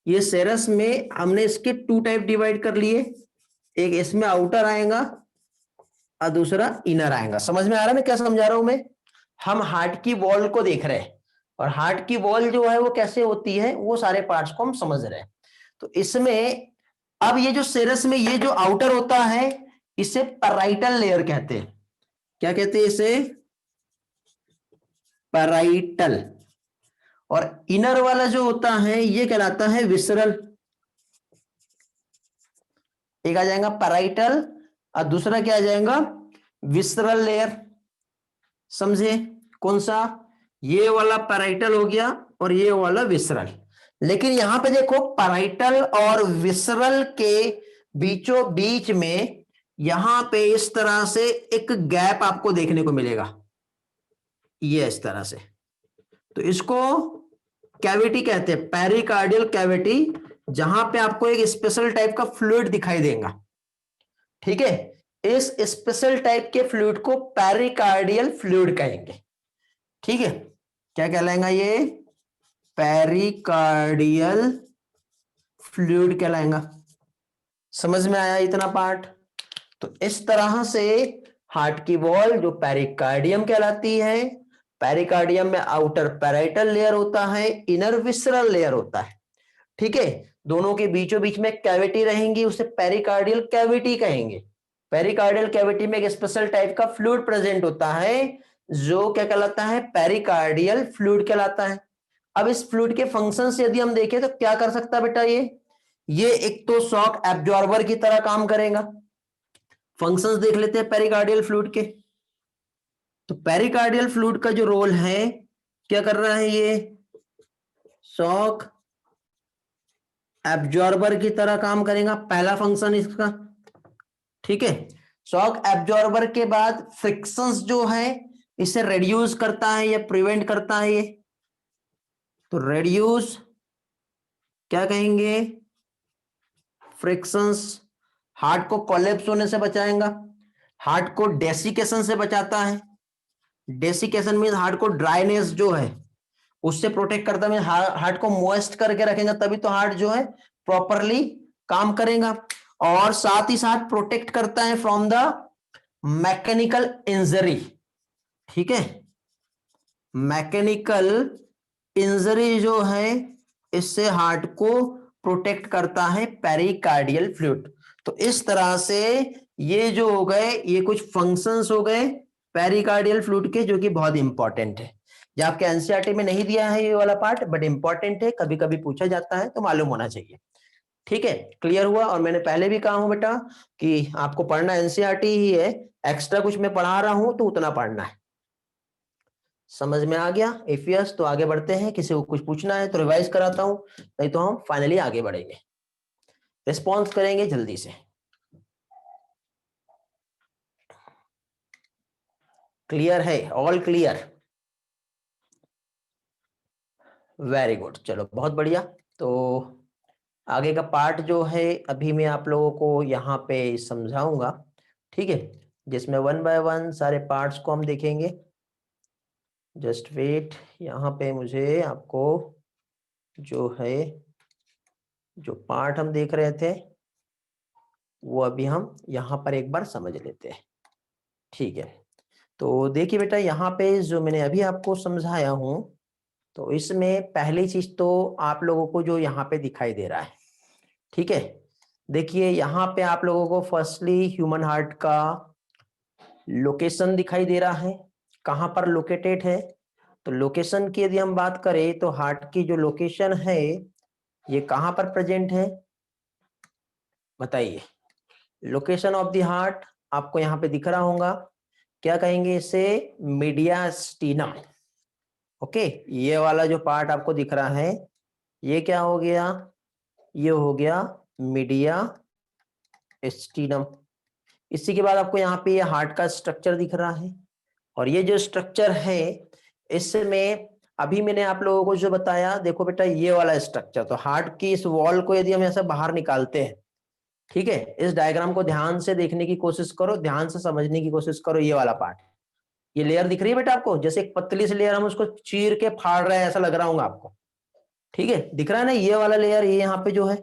ये सेरस में हमने इसके 2 टाइप डिवाइड कर लिए, एक इसमें आउटर आएगा और दूसरा इनर आएगा। समझ में आ रहा है मैं क्या समझा रहा हूं मैं? हम हार्ट की वॉल को देख रहे हैं, और हार्ट की वॉल जो है वो कैसे होती है, वो सारे पार्ट्स को हम समझ रहे हैं। तो इसमें अब ये जो सेरस में ये जो आउटर होता है इसे पैराइटल लेयर कहते हैं। क्या कहते हैं इसे? पैराइटल। और इनर वाला जो होता है ये कहलाता है विसरल। एक आ जाएगा पैराइटल और दूसरा क्या आ जाएगा, विसरल लेयर। समझे? कौन सा, ये वाला पैराइटल हो गया और ये वाला विसरल। लेकिन यहां पे देखो पैराइटल और विसरल के बीचों बीच में यहां पे इस तरह से एक गैप आपको देखने को मिलेगा, ये इस तरह से। तो इसको कैविटी कहते हैं, पेरिकार्डियल कैविटी, जहां पे आपको एक स्पेशल टाइप का फ्लूइड दिखाई देगा। ठीक है, इस स्पेशल टाइप के फ्लूइड को पेरिकार्डियल फ्लूइड कहेंगे। ठीक है, क्या कहलाएगा ये, पेरिकार्डियल फ्लूइड कहलाएगा। समझ में आया इतना पार्ट? तो इस तरह से हार्ट की वॉल जो पेरिकार्डियम कहलाती है, पेरिकार्डियम में आउटर पैराइटल लेयर होता है, इनर विसरल लेयर होता है। ठीक है, दोनों के बीचों बीच में कैविटी रहेंगी, उसे पेरिकार्डियल कैविटी कहेंगे। पेरिकार्डियल कैविटी में एक स्पेशल टाइप का फ्लूइड प्रेजेंट होता है जो क्या कहलाता है, पेरिकार्डियल फ्लूइड कहलाता है। अब इस फ्लूइड के फंक्शंस यदि हम देखें तो क्या कर सकता है बेटा, ये एक तो शॉक एब्जॉर्बर की तरह काम करेगा। फंक्शंस देख लेते हैं पेरिकार्डियल फ्लूइड के। तो पेरिकार्डियल फ्लूइड का जो रोल है, क्या कर रहा है, ये शॉक एब्जॉर्बर की तरह काम करेगा, पहला फंक्शन इसका। ठीक है, शॉक एब्जॉर्बर के बाद फ्रिक्शंस जो है इसे रिड्यूस करता है या प्रिवेंट करता है ये। तो रिड्यूस क्या कहेंगे, फ्रिक्शंस। हार्ट को कोलैप्स होने से बचाएगा, हार्ट को डेसिकेशन से बचाता है। डेसिकेशन मीन हार्ट को ड्राइनेस जो है उससे प्रोटेक्ट करता है, हार्ट को मॉइस्ट करके रखेगा तभी तो हार्ट जो है प्रॉपरली काम करेगा। और साथ ही साथ प्रोटेक्ट करता है फ्रॉम द मैकेनिकल इंजरी। ठीक है, मैकेनिकल इंजरी जो है इससे हार्ट को प्रोटेक्ट करता है पेरिकार्डियल फ्लूइड। तो इस तरह से ये जो हो गए ये कुछ फंक्शंस हो गए पेरिकार्डियल फ्लूइड के, जो कि बहुत इंपॉर्टेंट है। जो आपके एनसीईआरटी में नहीं दिया है ये वाला पार्ट, बट इंपॉर्टेंट है, कभी कभी पूछा जाता है तो मालूम होना चाहिए। ठीक है, क्लियर हुआ? और मैंने पहले भी कहा हूं बेटा कि आपको पढ़ना एनसीईआरटी ही है, एक्स्ट्रा कुछ मैं पढ़ा रहा हूं तो उतना पढ़ना है। समझ में आ गया? इफ यस तो आगे बढ़ते हैं, किसी को कुछ पूछना है तो रिवाइज कराता हूं, नहीं तो हम फाइनली आगे बढ़ेंगे, रिस्पॉन्स करेंगे जल्दी से। क्लियर है? All clear? वेरी गुड, चलो बहुत बढ़िया। तो आगे का पार्ट जो है अभी मैं आप लोगों को यहाँ पे समझाऊंगा। ठीक है, जिसमें 1 बाय 1 सारे पार्ट्स को हम देखेंगे। जस्ट वेट, यहाँ पे मुझे आपको जो है जो पार्ट हम देख रहे थे वो अभी हम यहाँ पर एक बार समझ लेते हैं। ठीक है, तो देखिए बेटा यहाँ पे जो मैंने अभी आपको समझाया हूँ, तो इसमें पहली चीज तो आप लोगों को जो यहाँ पे दिखाई दे रहा है, ठीक है, देखिए यहाँ पे आप लोगों को फर्स्टली ह्यूमन हार्ट का लोकेशन दिखाई दे रहा है, कहाँ पर लोकेटेड है। तो लोकेशन की यदि हम बात करें तो हार्ट की जो लोकेशन है ये कहाँ पर प्रेजेंट है, बताइए। लोकेशन ऑफ द हार्ट आपको यहाँ पे दिख रहा होगा, क्या कहेंगे इसे, मीडियास्टिनम। ओके, ये वाला जो पार्ट आपको दिख रहा है ये क्या हो गया, ये हो गया मीडियास्टिनम। इसी के बाद आपको यहाँ पे ये हार्ट का स्ट्रक्चर दिख रहा है, और ये जो स्ट्रक्चर है इसमें अभी मैंने आप लोगों को जो बताया, देखो बेटा ये वाला स्ट्रक्चर, तो हार्ट की इस वॉल को यदि हम ऐसा बाहर निकालते हैं ठीक है, इस डायग्राम को ध्यान से देखने की कोशिश करो, ध्यान से समझने की कोशिश करो। ये वाला पार्ट, ये लेयर दिख रही है बेटा आपको, जैसे एक पतली सी लेयर हम उसको चीर के फाड़ रहे हैं ऐसा लग रहा होगा आपको। ठीक है, दिख रहा है ना ये वाला लेयर, ये यहाँ पे जो है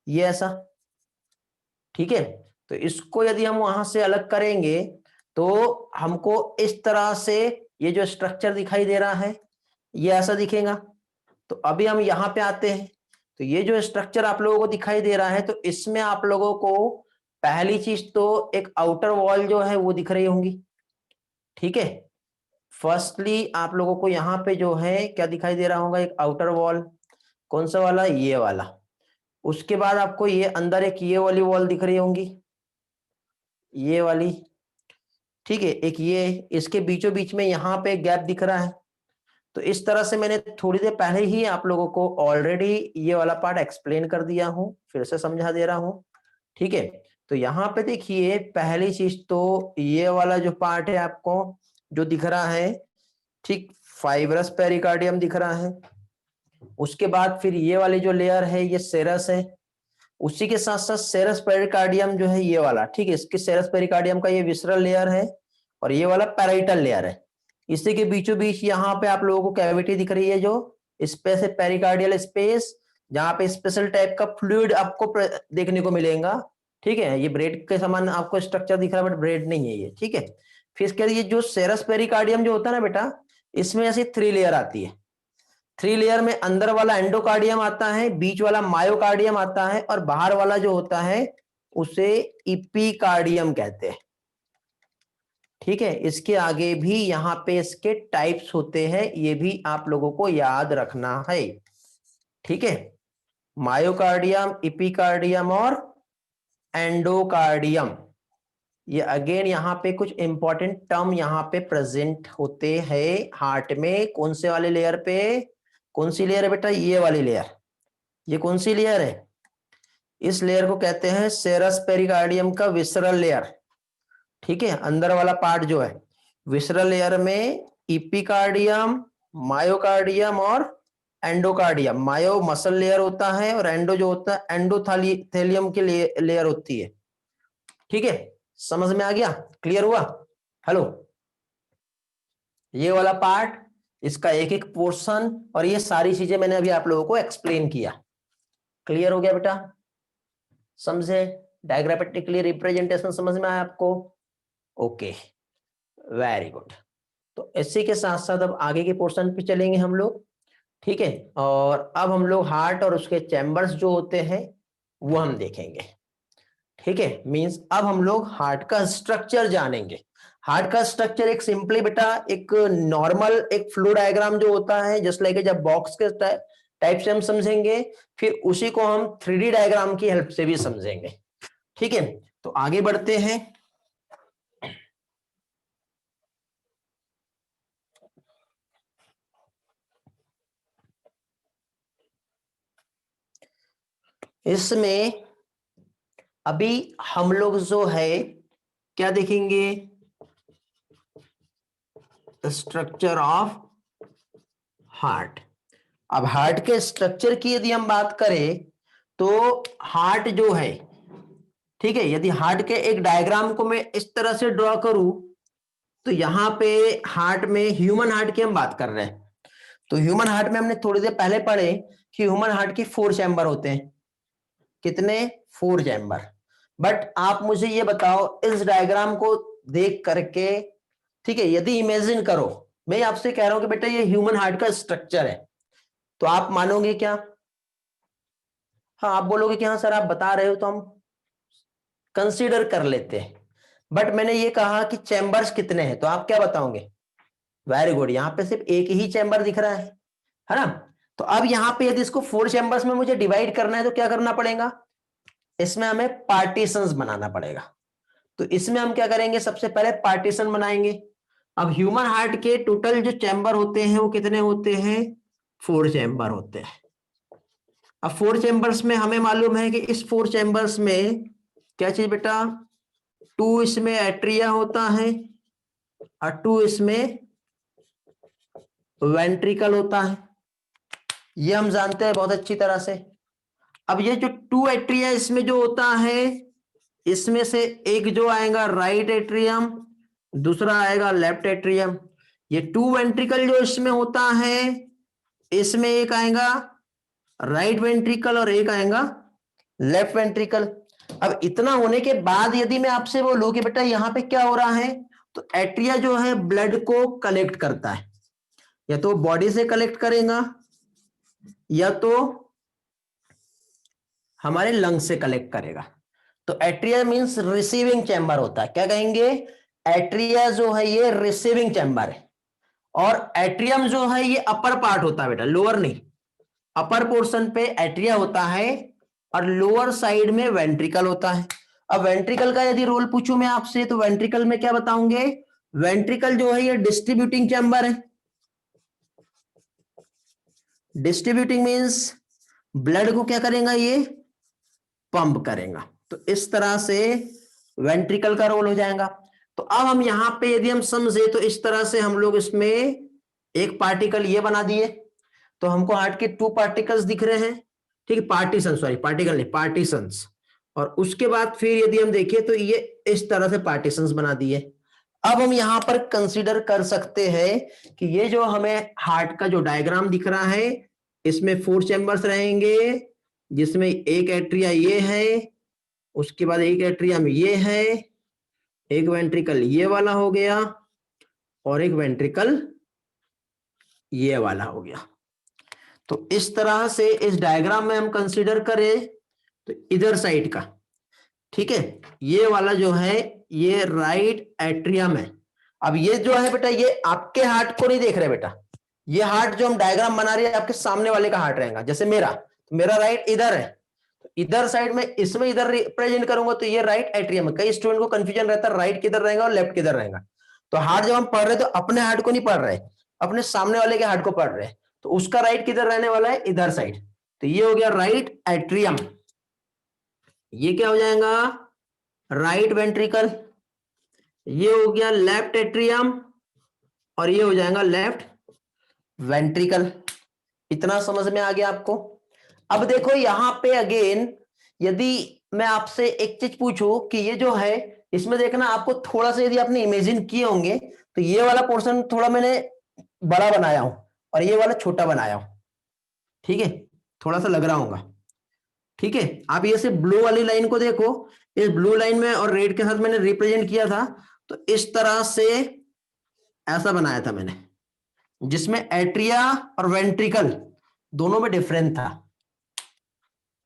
ये ऐसा। ठीक है, तो इसको यदि हम वहां से अलग करेंगे तो हमको इस तरह से ये जो स्ट्रक्चर दिखाई दे रहा है ये ऐसा दिखेगा। तो अभी हम यहाँ पे आते हैं, तो ये जो स्ट्रक्चर आप लोगों को दिखाई दे रहा है, तो इसमें आप लोगों को पहली चीज तो एक आउटर वॉल जो है वो दिख रही होंगी। ठीक है, फर्स्टली आप लोगों को यहाँ पे जो है क्या दिखाई दे रहा होगा, एक आउटर वॉल। कौन सा वाला, ये वाला। उसके बाद आपको ये अंदर एक ये वाली वॉल दिख रही होंगी, ये वाली। ठीक है, एक ये, इसके बीचों बीच में यहाँ पे गैप दिख रहा है। तो इस तरह से मैंने थोड़ी देर पहले ही आप लोगों को ऑलरेडी ये वाला पार्ट एक्सप्लेन कर दिया हूं, फिर से समझा दे रहा हूं। ठीक है, तो यहाँ पे देखिए पहली चीज तो ये वाला जो पार्ट है आपको जो दिख रहा है, ठीक, फाइब्रस पेरिकार्डियम दिख रहा है। उसके बाद फिर ये वाली जो लेयर है ये सेरस है। उसी के साथ साथ सेरस पेरिकार्डियम जो है ये वाला, ठीक है, इसके सेरस पेरिकार्डियम का ये विसरल लेयर है और ये वाला पैराइटल लेयर है। इसी के बीचों बीच यहाँ पे आप लोगों को कैविटी दिख रही है, जो स्पेस है पेरिकार्डियल स्पेस, जहाँ पे स्पेशल टाइप का फ्लूइड आपको देखने को मिलेगा। ठीक है, ये ब्रेड के समान आपको स्ट्रक्चर दिख रहा है बट ब्रेड नहीं है ये। ठीक है, फिर इसके ये जो सेरस पेरिकार्डियम जो होता है ना बेटा, इसमें ऐसी 3 लेयर आती है। 3 लेयर में अंदर वाला एंडोकार्डियम आता है, बीच वाला मायोकार्डियम आता है और बाहर वाला जो होता है उसे इपीकार्डियम कहते हैं। ठीक है, इसके आगे भी यहाँ पे इसके टाइप्स होते हैं, ये भी आप लोगों को याद रखना है। ठीक है, मायोकार्डियम, इपीकार्डियम और एंडोकार्डियम। ये अगेन यहाँ पे कुछ इंपॉर्टेंट टर्म यहाँ पे प्रेजेंट होते हैं हार्ट में। कौन से वाले लेयर पे, कौन सी लेयर है बेटा, ये वाली लेयर। ये कौन सी लेयर है, इस लेयर को कहते हैं सेरस पेरिकार्डियम का विसरल लेयर। ठीक है, अंदर वाला पार्ट जो है विसरल लेयर में इपीकार्डियम, मायोकार्डियम और एंडोकार्डियम। मायो मसल लेयर होता है और एंडो जो होता है एंडोथेलियम की लेयर होती है। ठीक है, समझ में आ गया, क्लियर हुआ। हेलो, ये वाला पार्ट, इसका एक एक पोर्शन और ये सारी चीजें मैंने अभी आप लोगों को एक्सप्लेन किया। क्लियर हो गया बेटा, समझे, डायग्रामेटिकली रिप्रेजेंटेशन समझ में आया आपको। Okay, very good. तो इसी के साथ साथ अब आगे के पोर्शन पे चलेंगे हम लोग। ठीक है, और अब हम लोग हार्ट और उसके चैम्बर्स जो होते हैं वो हम देखेंगे। ठीक है, मींस अब हम लोग हार्ट का स्ट्रक्चर जानेंगे। हार्ट का स्ट्रक्चर एक सिंपली बेटा एक नॉर्मल एक फ्लो डायग्राम जो होता है, जस्ट लाइक जब बॉक्स के टाइप से हम समझेंगे, फिर उसी को हम 3D डायग्राम की हेल्प से भी समझेंगे। ठीक है, तो आगे बढ़ते हैं। इसमें अभी हम लोग जो है क्या देखेंगे, स्ट्रक्चर ऑफ हार्ट। अब हार्ट के स्ट्रक्चर की यदि हम बात करें तो हार्ट जो है, ठीक है, यदि हार्ट के एक डायग्राम को मैं इस तरह से ड्रॉ करूं तो यहां पे हार्ट में, ह्यूमन हार्ट की हम बात कर रहे हैं, तो ह्यूमन हार्ट में हमने थोड़ी देर पहले पढ़े कि ह्यूमन हार्ट के 4 चैम्बर होते हैं। कितने, 4 चैम्बर। बट आप मुझे ये बताओ इस डायग्राम को देख करके, ठीक है, यदि इमेजिन करो, मैं आपसे कह रहा हूं कि बेटा ये ह्यूमन हार्ट का स्ट्रक्चर है, तो आप मानोगे क्या? हाँ, आप बोलोगे कि हाँ सर आप बता रहे हो तो हम कंसीडर कर लेते हैं। बट मैंने ये कहा कि चैम्बर्स कितने हैं, तो आप क्या बताओगे? वेरी गुड, यहां पे सिर्फ एक ही चैम्बर दिख रहा है ना। तो अब यहां पे यदि इसको 4 चैम्बर्स में मुझे डिवाइड करना है तो क्या करना पड़ेगा, इसमें हमें पार्टीशंस बनाना पड़ेगा। तो इसमें हम क्या करेंगे, सबसे पहले पार्टीशन बनाएंगे। अब ह्यूमन हार्ट के टोटल जो चैम्बर होते हैं वो कितने होते हैं, 4 चैम्बर होते हैं। अब 4 चैम्बर्स में हमें मालूम है कि इस 4 चैम्बर्स में क्या चीज बेटा, 2 इसमें एट्रिया होता है और 2 इसमें वेंट्रिकल होता है। ये हम जानते हैं बहुत अच्छी तरह से। अब ये जो 2 एट्रिया इसमें जो होता है, इसमें से एक जो आएगा राइट एट्रियम, दूसरा आएगा लेफ्ट एट्रियम। ये 2 वेंट्रिकल जो इसमें होता है, इसमें एक आएगा राइट वेंट्रिकल और एक आएगा लेफ्ट वेंट्रिकल। अब इतना होने के बाद यदि मैं आपसे बोलूं कि बेटा यहां पे क्या हो रहा है, तो एट्रिया जो है ब्लड को कलेक्ट करता है, या तो बॉडी से कलेक्ट करेगा या तो हमारे लंग से कलेक्ट करेगा। तो एट्रिया मींस रिसीविंग चैम्बर होता है। क्या कहेंगे? एट्रिया जो है ये रिसीविंग चैम्बर है, और एट्रियम जो है ये अपर पार्ट होता है बेटा, लोअर नहीं। अपर पोर्शन पे एट्रिया होता है और लोअर साइड में वेंट्रिकल होता है। अब वेंट्रिकल का यदि रोल पूछूं मैं आपसे, तो वेंट्रिकल में क्या बताऊंगे? वेंट्रिकल जो है ये डिस्ट्रीब्यूटिंग चैम्बर है। डिस्ट्रीब्यूटिंग मींस ब्लड को क्या करेगा? ये पंप करेगा। तो इस तरह से वेंट्रिकल का रोल हो जाएगा। तो अब हम यहां पे यदि हम समझे, तो इस तरह से हम लोग इसमें एक पार्टिकल ये बना दिए, तो हमको हार्ट के 2 पार्टिकल्स दिख रहे हैं, ठीक है, पार्टीशन, सॉरी पार्टिकल नहीं, पार्टीशंस। और उसके बाद फिर यदि हम देखें तो ये इस तरह से पार्टीशंस बना दिए। अब हम यहां पर कंसीडर कर सकते हैं कि ये जो हमें हार्ट का जो डायग्राम दिख रहा है, इसमें 4 चैम्बर्स रहेंगे, जिसमें एक एट्रिया ये है, उसके बाद एक एट्रियम ये है, एक वेंट्रिकल ये वाला हो गया, और एक वेंट्रिकल ये वाला हो गया। तो इस तरह से इस डायग्राम में हम कंसीडर करें तो इधर साइड का, ठीक है, ये वाला जो है ये राइट एट्रियम है। अब ये जो है बेटा, ये आपके हार्ट को नहीं देख रहे बेटा, ये हार्ट जो हम डायग्राम बना रहे हैं आपके सामने वाले का हार्ट रहेगा। जैसे मेरा, तो मेरा राइट इधर है, तो इधर साइड में इसमें इधर रिप्रेजेंट करूंगा, तो ये राइट एट्रियम है। कई स्टूडेंट को कंफ्यूजन रहता है राइट किधर रहेगा और लेफ्ट किधर रहेगा। तो हार्ट जब हम पढ़ रहे हैं तो अपने हार्ट को नहीं पढ़ रहे, अपने सामने वाले के हार्ट को पढ़ रहे हैं। तो उसका राइट किधर रहने वाला है? इधर साइड। तो ये हो गया राइट एट्रियम, ये क्या हो जाएगा? Right ventricle. ये हो गया लेफ्ट एट्रियम, और ये हो जाएगा लेफ्ट वेंट्रिकल। इतना समझ में आ गया आपको? अब देखो यहां पे अगेन, यदि मैं आपसे एक चीज पूछूं कि ये जो है, इसमें देखना आपको थोड़ा सा, यदि आपने इमेजिन किए होंगे, तो ये वाला पोर्शन थोड़ा मैंने बड़ा बनाया हूं और ये वाला छोटा बनाया हूं, ठीक है, थोड़ा सा लग रहा होगा, ठीक है। आप ये से ब्लू वाली लाइन को देखो, इस ब्लू लाइन में और रेड के साथ मैंने रिप्रेजेंट किया था, तो इस तरह से ऐसा बनाया था मैंने, जिसमें एट्रिया और वेंट्रिकल दोनों में डिफरेंस था।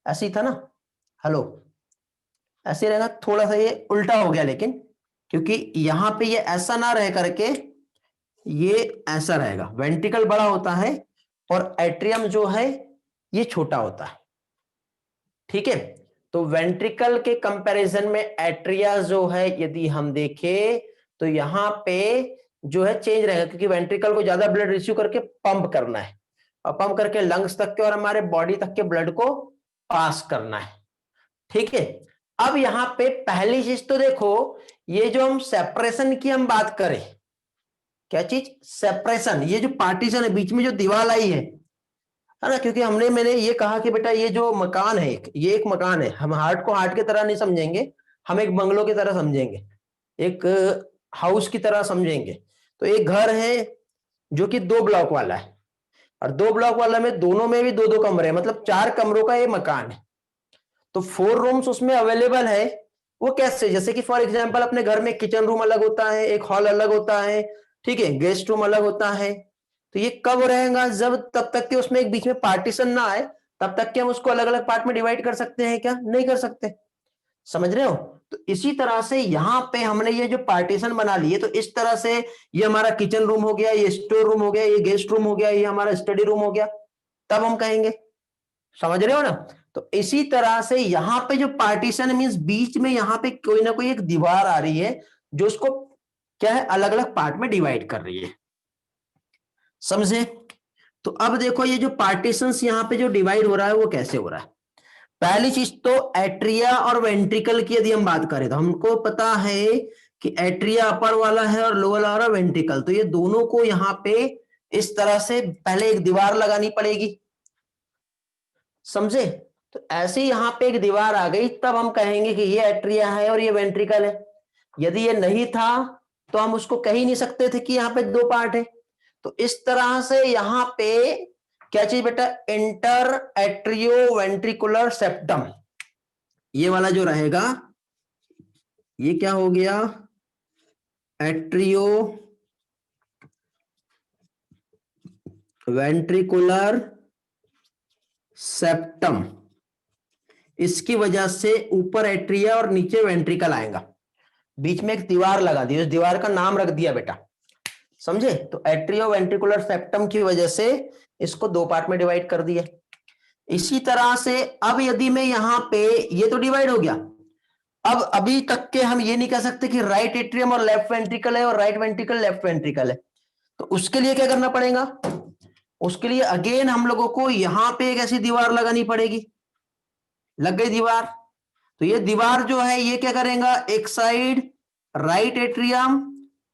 ऐसे ही था ना? हेलो, ऐसे रहेगा। थोड़ा सा ये उल्टा हो गया, लेकिन क्योंकि यहां पे ये ऐसा ना रह करके ये ऐसा रहेगा, वेंट्रिकल बड़ा होता है और एट्रियम जो है ये छोटा होता है, ठीक है। तो वेंट्रिकल के कंपैरिजन में एट्रिया जो है यदि हम देखें, तो यहां पे जो है चेंज रहेगा, क्योंकि वेंट्रिकल को ज्यादा ब्लड रिसीव करके पंप करना है, और पंप करके लंग्स तक के और हमारे बॉडी तक के ब्लड को पास करना है, ठीक है। अब यहां पे पहली चीज तो देखो, ये जो हम सेपरेशन की हम बात करें, क्या चीज? सेपरेशन। ये जो पार्टीशन है, बीच में जो दीवार आई है ना, क्योंकि मैंने ये कहा कि बेटा ये जो मकान है, ये एक मकान है, हम हार्ट को हार्ट की तरह नहीं समझेंगे, हम एक बंगलो की तरह समझेंगे, एक हाउस की तरह समझेंगे। तो एक घर है जो कि 2 ब्लॉक वाला है, और 2 ब्लॉक वाला में दोनों में भी 2-2 कमरे हैं, मतलब 4 कमरों का ये मकान है। तो 4 रूम्स उसमें अवेलेबल है। वो कैसे? जैसे कि फॉर एग्जांपल अपने घर में किचन रूम अलग होता है, एक हॉल अलग होता है, ठीक है, गेस्ट रूम अलग होता है। तो ये कब रहेगा? जब तब तक कि उसमें एक बीच में पार्टीशन ना आए, तब तक कि हम उसको अलग अलग पार्ट में डिवाइड कर सकते हैं क्या? नहीं कर सकते। समझ रहे हो? तो इसी तरह से यहां पे हमने ये जो पार्टीशन बना लिए, तो इस तरह से ये हमारा किचन रूम हो गया, ये स्टोर रूम हो गया, ये गेस्ट रूम हो गया, ये हमारा स्टडी रूम हो गया, तब हम कहेंगे। समझ रहे हो ना? तो इसी तरह से यहां पे जो पार्टीशन मींस बीच में यहां पे कोई ना कोई एक दीवार आ रही है, जो उसको क्या है, अलग अलग पार्ट में डिवाइड कर रही है। समझे? तो अब देखो ये जो पार्टीशंस यहां पे जो डिवाइड हो रहा है वो कैसे हो रहा है। पहली चीज तो एट्रिया और वेंट्रिकल की यदि हम बात करें, तो हमको पता है कि एट्रिया अपर वाला है और लोअर वाला वेंट्रिकल, तो ये दोनों को यहां पे इस तरह से पहले एक दीवार लगानी पड़ेगी। समझे? तो ऐसे ही यहाँ पे एक दीवार आ गई, तब हम कहेंगे कि ये एट्रिया है और ये वेंट्रिकल है। यदि ये नहीं था तो हम उसको कह ही नहीं सकते थे कि यहाँ पे दो पार्ट है। तो इस तरह से यहाँ पे क्या चीज बेटा, इंटर एट्रियो वेंट्रिकुलर सेप्टम, ये वाला जो रहेगा ये क्या हो गया, एट्रियो वेंट्रिकुलर सेप्टम। इसकी वजह से ऊपर एट्रिया और नीचे वेंट्रिकल आएगा। बीच में एक दीवार लगा दी, उस दीवार का नाम रख दिया बेटा, समझे। तो एट्रियो वेंट्रिकुलर सेप्टम की वजह से इसको दो पार्ट में डिवाइड कर दिया। इसी तरह से अब यदि मैं यहां पे, ये तो डिवाइड हो गया, अब अभी तक के हम ये नहीं कह सकते कि राइट एट्रियम और लेफ्ट वेंट्रिकल है और राइट वेंट्रिकल लेफ्ट वेंट्रिकल है। तो उसके लिए क्या करना पड़ेगा, उसके लिए अगेन हम लोगों को यहां पे एक ऐसी दीवार लगानी पड़ेगी। लग गई दीवार, तो ये दीवार जो है ये क्या करेगा, एक साइड राइट एट्रियम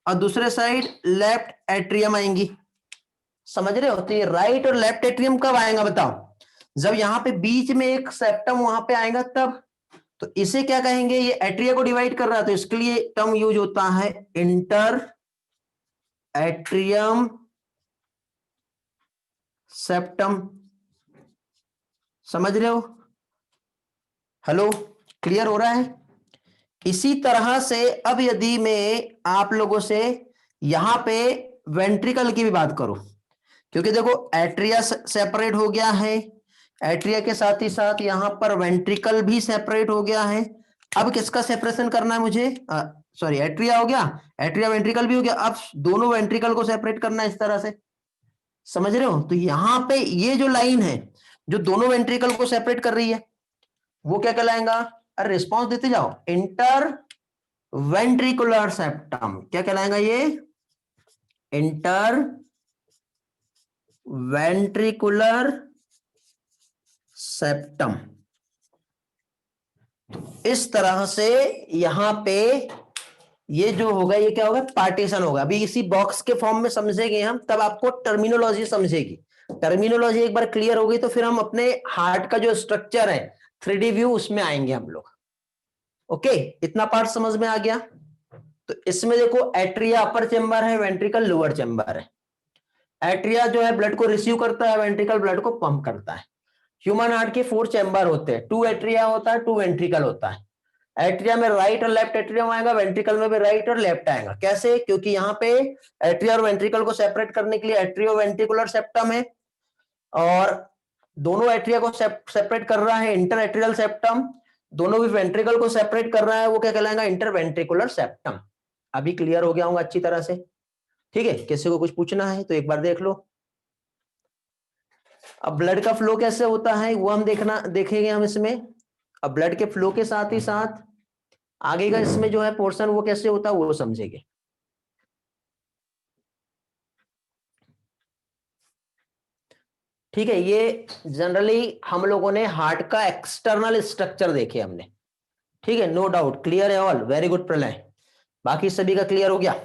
और दूसरे साइड लेफ्ट एट्रियम आएंगी। समझ रहे हो। तो ये राइट और लेफ्ट एट्रियम कब आएगा बताओ, जब यहाँ पे बीच में एक सेप्टम वहां पे आएगा तब। तो इसे क्या कहेंगे, ये एट्रिया को डिवाइड कर रहा है, तो इसके लिए टर्म यूज होता है इंटर एट्रियम सेप्टम। समझ रहे हो, हेलो, क्लियर हो रहा है। इसी तरह से अब यदि मैं आप लोगों से यहां पे वेंट्रिकल की भी बात करूं, क्योंकि देखो एट्रिया सेपरेट हो गया है, एट्रिया के साथ ही साथ यहां पर वेंट्रिकल भी सेपरेट हो गया है। अब किसका सेपरेशन करना है मुझे, सॉरी एट्रिया हो गया, एट्रिया वेंट्रिकल भी हो गया, अब दोनों वेंट्रिकल को सेपरेट करना है इस तरह से। समझ रहे हो। तो यहां पे ये जो लाइन है जो दोनों वेंट्रिकल को सेपरेट कर रही है वो क्या कहलाएगा, अरे रिस्पॉन्स देते जाओ, इंटर वेंट्रिकुलर सेप्टम। क्या कहलाएगा ये, इंटर वेंट्रिकुलर सेप्टम। इस तरह से यहां पे ये जो होगा ये क्या होगा, पार्टीशन होगा। अभी इसी बॉक्स के फॉर्म में समझेंगे हम, तब आपको टर्मिनोलॉजी समझेगी। टर्मिनोलॉजी एक बार क्लियर होगी तो फिर हम अपने हार्ट का जो स्ट्रक्चर है 3D व्यू उसमें आएंगे हम लोग। ओके, इतना पार्ट समझ में आ गया। तो इसमें देखो एट्रिया अपर चेंबर है, वेंट्रिकल लोअर चेंबर है। एट्रिया जो है ब्लड को रिसीव करता है, वेंट्रिकल ब्लड को पंप करता है। ह्यूमन हार्ट के 4 चेंबर होते हैं, 2 एट्रिया होता है, 2 वेंट्रिकल होता है। एट्रिया में राइट और लेफ्ट एट्रियम आएगा, वेंट्रिकल में भी राइट और लेफ्ट आएगा। कैसे, क्योंकि यहाँ पे एट्रिया और वेंट्रिकल को सेपरेट करने के लिए एट्रियो वेंट्रिकुलर सेप्टम है, और दोनों एट्रिया को सेपरेट कर रहा है इंटर एट्रियल सेप्टम, दोनों भी वेंट्रिकल को सेपरेट कर रहा है, वो क्या कहलाएगा, इंटर वेंट्रिकुलर सेप्टम। अभी क्लियर हो गया होगा अच्छी तरह से। ठीक है, किसी को कुछ पूछना है तो एक बार देख लो। अब ब्लड का फ्लो कैसे होता है वो हम देखेंगे हम इसमें। अब ब्लड के फ्लो के साथ ही साथ आगे का इसमें जो है पोर्शन वो कैसे होता है वो समझेंगे। ठीक है, ये जनरली हम लोगों ने हार्ट का एक्सटर्नल स्ट्रक्चर देखे हमने। ठीक है, नो डाउट, क्लियर है ऑल, वेरी गुड प्रलय, बाकी सभी का क्लियर हो गया।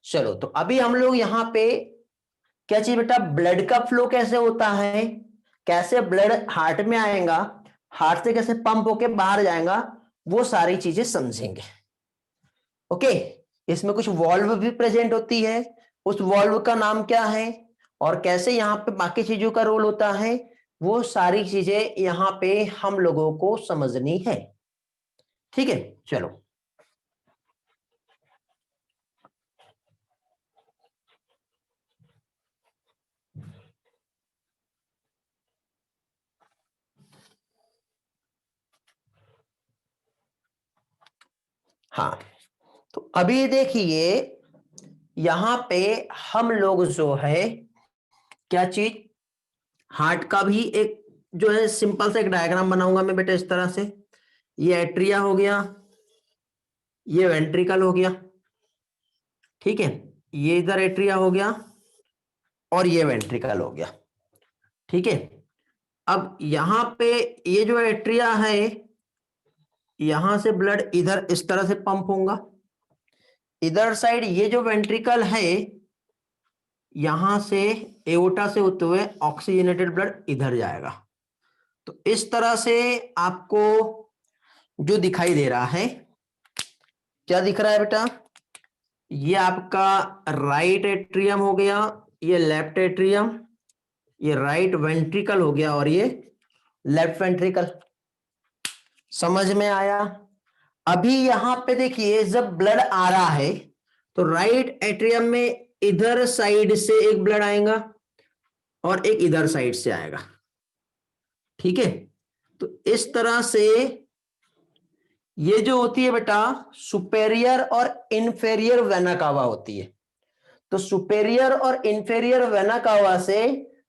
चलो, तो अभी हम लोग यहाँ पे क्या चाहिए बेटा, ब्लड का फ्लो कैसे होता है, कैसे ब्लड हार्ट में आएगा, हार्ट से कैसे पंप होके बाहर जाएगा, वो सारी चीजें समझेंगे। ओके, इसमें कुछ वॉल्व भी प्रेजेंट होती है, उस वॉल्व का नाम क्या है और कैसे यहाँ पे बाकी चीजों का रोल होता है, वो सारी चीजें यहाँ पे हम लोगों को समझनी है। ठीक है, चलो। हाँ, तो अभी देखिए यहां पे हम लोग जो है क्या चीज, हार्ट का भी एक जो है सिंपल सा एक डायग्राम बनाऊंगा मैं बेटा इस तरह से। ये एट्रिया हो गया, ये वेंट्रिकल हो गया, ठीक है, ये इधर एट्रिया हो गया और ये वेंट्रिकल हो गया। ठीक है, अब यहां पे ये जो एट्रिया है यहां से ब्लड इधर इस तरह से पंप होगा, इधर साइड ये जो वेंट्रिकल है यहां से एओर्टा से होते हुए ऑक्सीजनेटेड ब्लड इधर जाएगा। तो इस तरह से आपको जो दिखाई दे रहा है, क्या दिख रहा है बेटा, ये आपका राइट एट्रियम हो गया, ये लेफ्ट एट्रियम, ये राइट वेंट्रिकल हो गया और ये लेफ्ट वेंट्रिकल। समझ में आया? अभी यहां पे देखिए, जब ब्लड आ रहा है तो राइट एट्रियम में इधर साइड से एक ब्लड आएगा और एक इधर साइड से आएगा, ठीक है। तो इस तरह से ये जो होती है बेटा सुपेरियर और इंफेरियर वेना कावा होती है। तो सुपेरियर और इंफेरियर वेना कावा से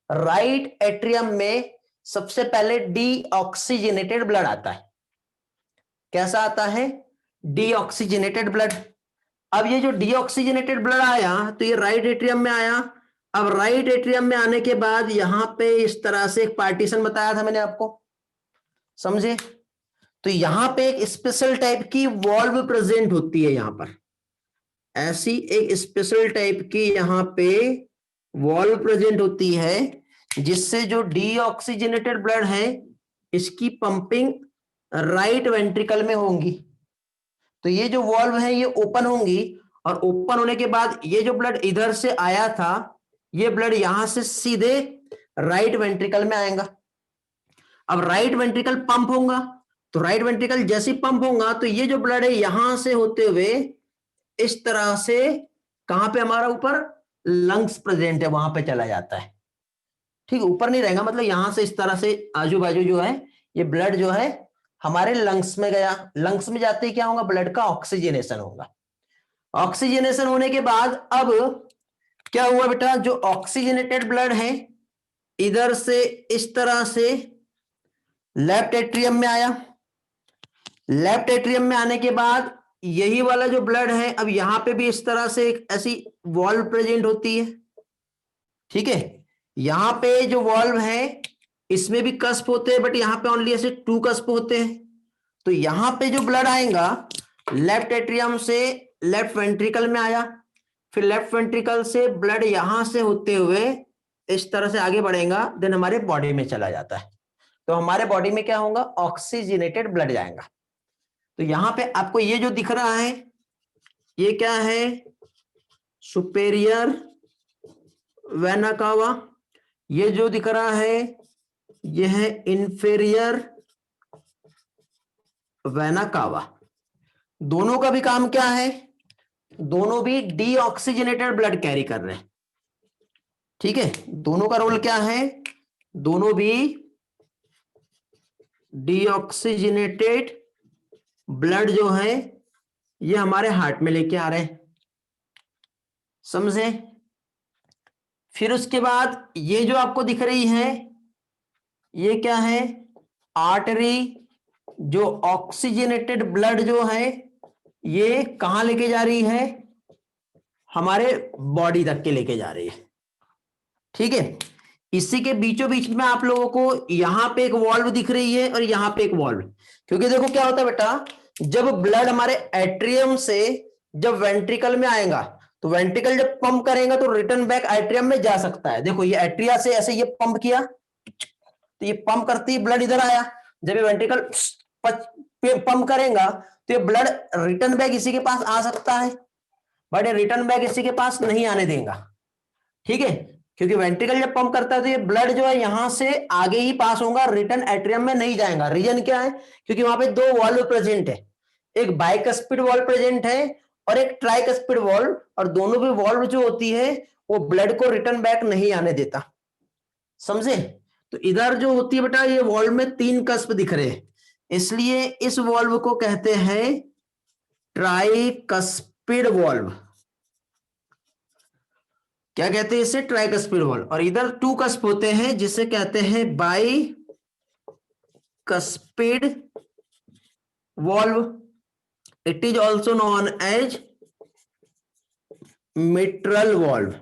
राइट एट्रियम में सबसे पहले डीऑक्सीजनेटेड ब्लड आता है। कैसा आता है? Deoxygenated blood. अब ये जो डीऑक्सीजनेटेड ब्लड आया तो ये राइट एट्रियम में आया। अब राइट एट्रियम में आने के बाद यहां पे इस तरह से एक पार्टीशन बताया था मैंने आपको, समझे? तो यहां पे एक स्पेशल टाइप की वॉल्व प्रेजेंट होती है, यहां पर ऐसी एक स्पेशल टाइप की यहां पे वॉल्व प्रेजेंट होती है, जिससे जो डीऑक्सीजनेटेड ब्लड है इसकी पंपिंग राइट वेंट्रिकल में होंगी। तो ये जो वॉल्व है ये ओपन होंगी और ओपन होने के बाद ये जो ब्लड इधर से आया था ये ब्लड यहां से सीधे राइट वेंट्रिकल में आएगा। अब राइट वेंट्रिकल पंप होगा, तो राइट वेंट्रिकल जैसे पंप होगा तो ये जो ब्लड है यहां से होते हुए इस तरह से कहां पे हमारा ऊपर लंग्स प्रेजेंट है वहां पे चला जाता है, ठीक है। ऊपर नहीं रहेगा, मतलब यहां से इस तरह से आजू बाजू जो है ये ब्लड जो है हमारे लंग्स में गया। लंग्स में जाते ही क्या होगा, ब्लड का ऑक्सीजनेशन होगा। ऑक्सीजनेशन होने के बाद अब क्या हुआ बेटा, जो ऑक्सीजनेटेड ब्लड है इधर से इस तरह से लेफ्ट एट्रियम में आया। लेफ्ट एट्रियम में आने के बाद यही वाला जो ब्लड है अब यहां पे भी इस तरह से एक ऐसी वॉल्व प्रेजेंट होती है, ठीक है। यहां पे जो वॉल्व है इसमें भी कस्प होते हैं, बट यहां पे ओनली ऐसे 2 कस्प होते हैं। तो यहां पे जो ब्लड आएगा लेफ्ट एट्रियम से लेफ्ट वेंट्रिकल में आया, फिर लेफ्ट वेंट्रिकल से ब्लड यहां से होते हुए इस तरह से आगे बढ़ेगा, देन हमारे बॉडी में चला जाता है। तो हमारे बॉडी में क्या होगा, ऑक्सीजनेटेड ब्लड जाएगा। तो यहां पे आपको ये जो दिख रहा है ये क्या है, सुपेरियर वेना कावा। ये जो दिख रहा है ये है इंफेरियर वेना कावा। दोनों का भी काम क्या है, दोनों भी डीऑक्सीजनेटेड ब्लड कैरी कर रहे हैं, ठीक है। दोनों का रोल क्या है, दोनों भी डीऑक्सीजनेटेड ब्लड जो है ये हमारे हार्ट में लेके आ रहे हैं, समझे। फिर उसके बाद ये जो आपको दिख रही है ये क्या है, आर्टरी। जो ऑक्सीजनेटेड ब्लड जो है ये कहां लेके जा रही है, हमारे बॉडी तक के लेके जा रही है, ठीक है। इसी के बीचों बीच में आप लोगों को यहां पे एक वॉल्व दिख रही है और यहां पे एक वॉल्व, क्योंकि देखो क्या होता है बेटा, जब ब्लड हमारे एट्रियम से जब वेंट्रिकल में आएगा तो वेंट्रिकल जब पंप करेगा तो रिटर्न बैक एट्रियम में जा सकता है। देखो ये एट्रिया से ऐसे ये पंप किया तो ये पंप करती है ब्लड इधर आया, जब ये वेंट्रिकल पंप करेगा तो ये ब्लड रिटर्न बैक इसी के पास आ सकता है, बट ये रिटर्न बैक इसी के पास नहीं आने देगा, ठीक है। क्योंकि वेंट्रिकल जब पंप करता है तो ये ब्लड जो है यहां से आगे ही पास होगा, रिटर्न एट्रियम में नहीं जाएगा। रीजन क्या है, क्योंकि वहां पे 2 वॉल्व प्रेजेंट है, एक बाइकस्पिड वॉल्व प्रेजेंट है और एक ट्राइकस्पिड वॉल्व, और दोनों भी वॉल्व जो होती है वो ब्लड को रिटर्न बैक नहीं आने देता, समझे। तो इधर जो होती है बेटा ये वॉल्व में 3 कस्प दिख रहे हैं, इसलिए इस वॉल्व को कहते हैं ट्राइकस्पिड वॉल्व। क्या कहते हैं इसे, ट्राइकस्पिड वॉल्व। और इधर 2 कस्प होते हैं जिसे कहते हैं bicuspid valve. It is also known as mitral valve.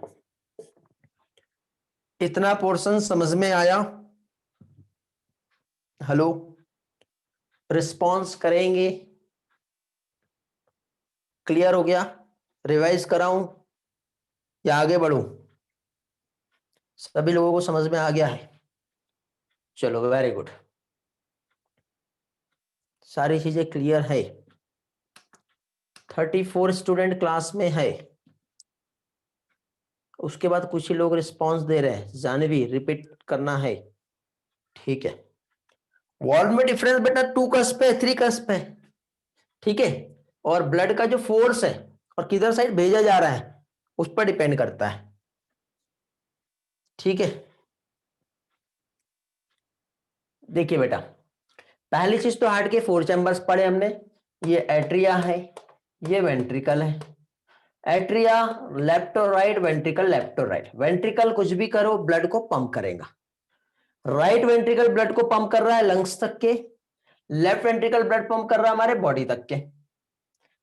इतना पोर्शन समझ में आया? हेलो, रिस्पॉन्स करेंगे? क्लियर हो गया? रिवाइज कराऊं या आगे बढ़ूं? सभी लोगों को समझ में आ गया है? चलो वेरी गुड। सारी चीजें क्लियर है? 34 स्टूडेंट क्लास में है। उसके बाद कुछ ही लोग रिस्पांस दे रहे हैं। जानवी रिपीट करना है, ठीक है। वॉल में डिफरेंस बेटा 2 कस्प है, 3 कस्प है, ठीक है। और ब्लड का जो फोर्स है और किधर साइड भेजा जा रहा है उस पर डिपेंड करता है, ठीक है। देखिए बेटा, पहली चीज तो हार्ट के 4 चैम्बर्स पढ़े हमने। ये एट्रिया है, ये वेंट्रिकल है। एट्रिया लेफ्ट और राइट, वेंट्रिकल लेफ्ट और राइट। वेंट्रिकल कुछ भी करो ब्लड को पंप करेगा। राइट वेंट्रिकल ब्लड को पंप कर रहा है लंग्स तक के, लेफ्ट वेंट्रिकल ब्लड पंप कर रहा है हमारे बॉडी तक के।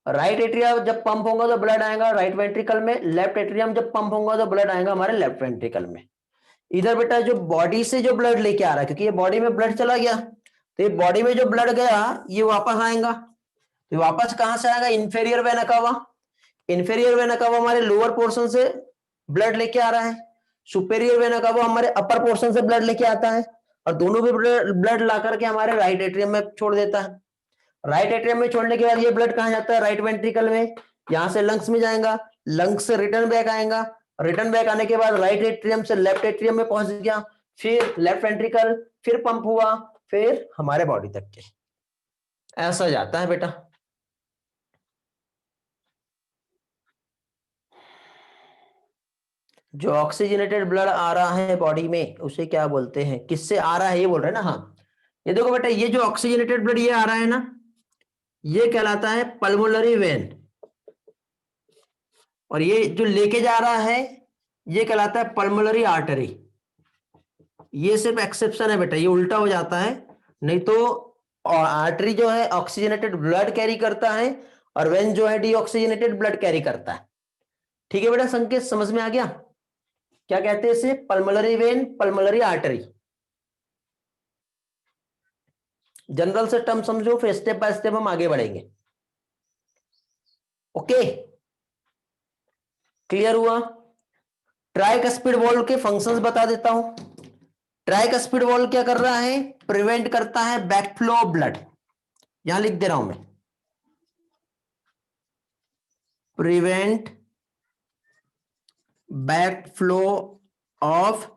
राइट एट्रिया जब पंप होगा तो ब्लड आएगा राइट वेंट्रिकल में, लेफ्ट एट्रियम जब पंप होगा तो ब्लड आएगा हमारे लेफ्ट वेंट्रिकल में। इधर बेटा जो बॉडी से जो ब्लड लेके आ रहा है, क्योंकि ये बॉडी में ब्लड चला गया, तो ये बॉडी में जो ब्लड गया ये वापस आएगा। तो वापस कहां से आएगा? Inferior vena cava. Inferior vena cava हमारे लोअर पोर्शन से ब्लड लेके आ रहा है, सुपेरियर वेना कावा हमारे अपर पोर्शन से ब्लड लेके आता है, और दोनों भी ब्लड ला करके हमारे राइट एट्रियम में छोड़ देता है। राइट एट्रियम में छोड़ने के बाद ये ब्लड कहां जाता है? राइट वेंट्रिकल में। यहां से लंग्स में जाएगा, लंग्स से रिटर्न बैक आएगा, रिटर्न बैक आने के बाद राइट एट्रियम से लेफ्ट एट्रियम में पहुंच गया, फिर लेफ्ट वेंट्रिकल, फिर पंप हुआ, फिर हमारे बॉडी तक के। ऐसा जाता है बेटा। जो ऑक्सीजनेटेड ब्लड आ रहा है बॉडी में उसे क्या बोलते हैं? किससे आ रहा है ये बोल रहे हैं ना? हाँ, ये देखो बेटा, ये जो ऑक्सीजनेटेड ब्लड ये आ रहा है ना, ये कहलाता है पल्मोनरी वेन। और ये जो लेके जा रहा है ये कहलाता है पल्मोनरी आर्टरी। ये सिर्फ एक्सेप्शन है बेटा, ये उल्टा हो जाता है। नहीं तो आर्टरी जो है ऑक्सीजनेटेड ब्लड कैरी करता है, और वेन जो है डीऑक्सीजनेटेड ब्लड कैरी करता है। ठीक है बेटा, संकेत समझ में आ गया? क्या कहते हैं इसे? Pulmonary vein, pulmonary artery. General से टर्म समझो, फिर स्टेप बाय स्टेप हम आगे बढ़ेंगे। ओके, क्लियर हुआ? ट्राइकस्पिड वॉल्व के फंक्शंस बता देता हूं। ट्राइकस्पिड वॉल्व क्या कर रहा है? प्रिवेंट करता है बैकफ्लो ऑफ ब्लड। यहां लिख दे रहा हूं मैं, प्रिवेंट बैकफ्लो ऑफ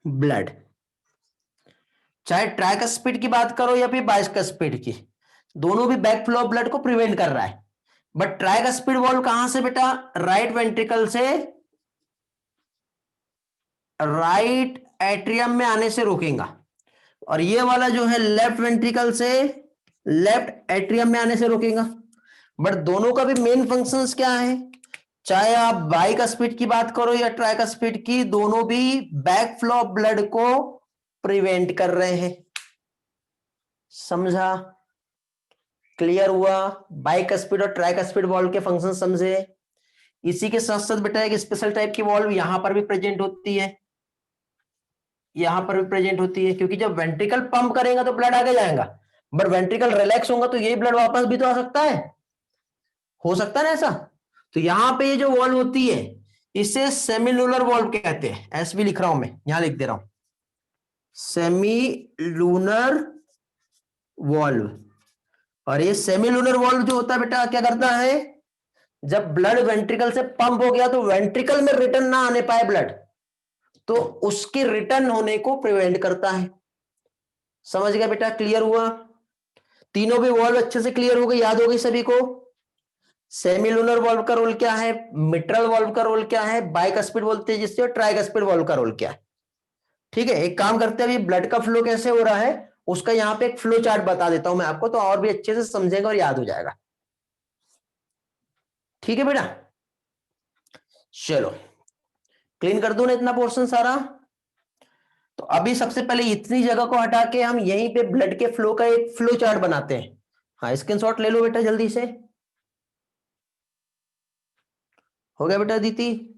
ब्लड। चाहे ट्राइकस्पिड की बात करो या फिर बाइस्कस्पिड की, दोनों भी बैकफ्लो ऑफ ब्लड को प्रिवेंट कर रहा है। बट ट्राइकस्पिड वॉल्व कहां से बेटा? राइट वेंट्रिकल से राइट एट्रियम में आने से रोकेगा, और ये वाला जो है लेफ्ट वेंट्रिकल से लेफ्ट एट्रियम में आने से रोकेगा। बट दोनों का भी मेन फंक्शंस क्या है? चाहे आप बाइकस्पिड की बात करो या ट्राइकस्पिड की, दोनों भी बैक फ्लो ऑफ ब्लड को प्रिवेंट कर रहे हैं। समझा? क्लियर हुआ? बाइकस्पिड और ट्राइकस्पिड वॉल्व के फंक्शन समझे? इसी के साथ साथ बेटा एक स्पेशल टाइप की वॉल्व यहां पर भी प्रेजेंट होती है, यहां पर भी प्रेजेंट होती है, क्योंकि जब वेंट्रिकल पंप करेगा तो ब्लड आगे जाएगा, बट वेंट्रिकल रिलैक्स होगा तो यही ब्लड वापस भी तो आ सकता है, हो सकता है ना ऐसा? तो यहां पे ये जो वॉल्व होती है इसे सेमिलुनर वॉल्व कहते हैं। एस भी लिख रहा हूं मैं, यहां लिख दे रहा हूं सेमिलुनर वॉल्व। और ये सेमिलुनर वॉल्व जो होता है बेटा क्या करता है? जब ब्लड वेंट्रिकल से पंप हो गया तो वेंट्रिकल में रिटर्न ना आने पाए ब्लड, तो उसके रिटर्न होने को प्रिवेंट करता है। समझ गया बेटा? क्लियर हुआ? तीनों भी वॉल्व अच्छे से क्लियर हो गई, याद हो गई सभी को? सेमिलुनर वॉल्व का रोल क्या है, मिट्रल वॉल्व का रोल क्या है, बाइकस्पिड बोलते हैं जिससे, और ट्राइकस्पिड वॉल्व का रोल क्या है। ठीक है, एक काम करते हैं, अभी ब्लड का फ्लो कैसे हो रहा है उसका यहां पे एक फ्लो चार्ट बता देता हूं मैं आपको, तो और भी अच्छे से समझेगा और याद हो जाएगा। ठीक है बेटा, चलो क्लीन कर दूं ना इतना पोर्शन सारा। तो अभी सबसे पहले इतनी जगह को हटा के हम यहीं पे ब्लड के फ्लो का एक फ्लो चार्ट बनाते हैं। हाँ, स्क्रीनशॉट ले लो बेटा जल्दी से। हो गया बेटा दीदी?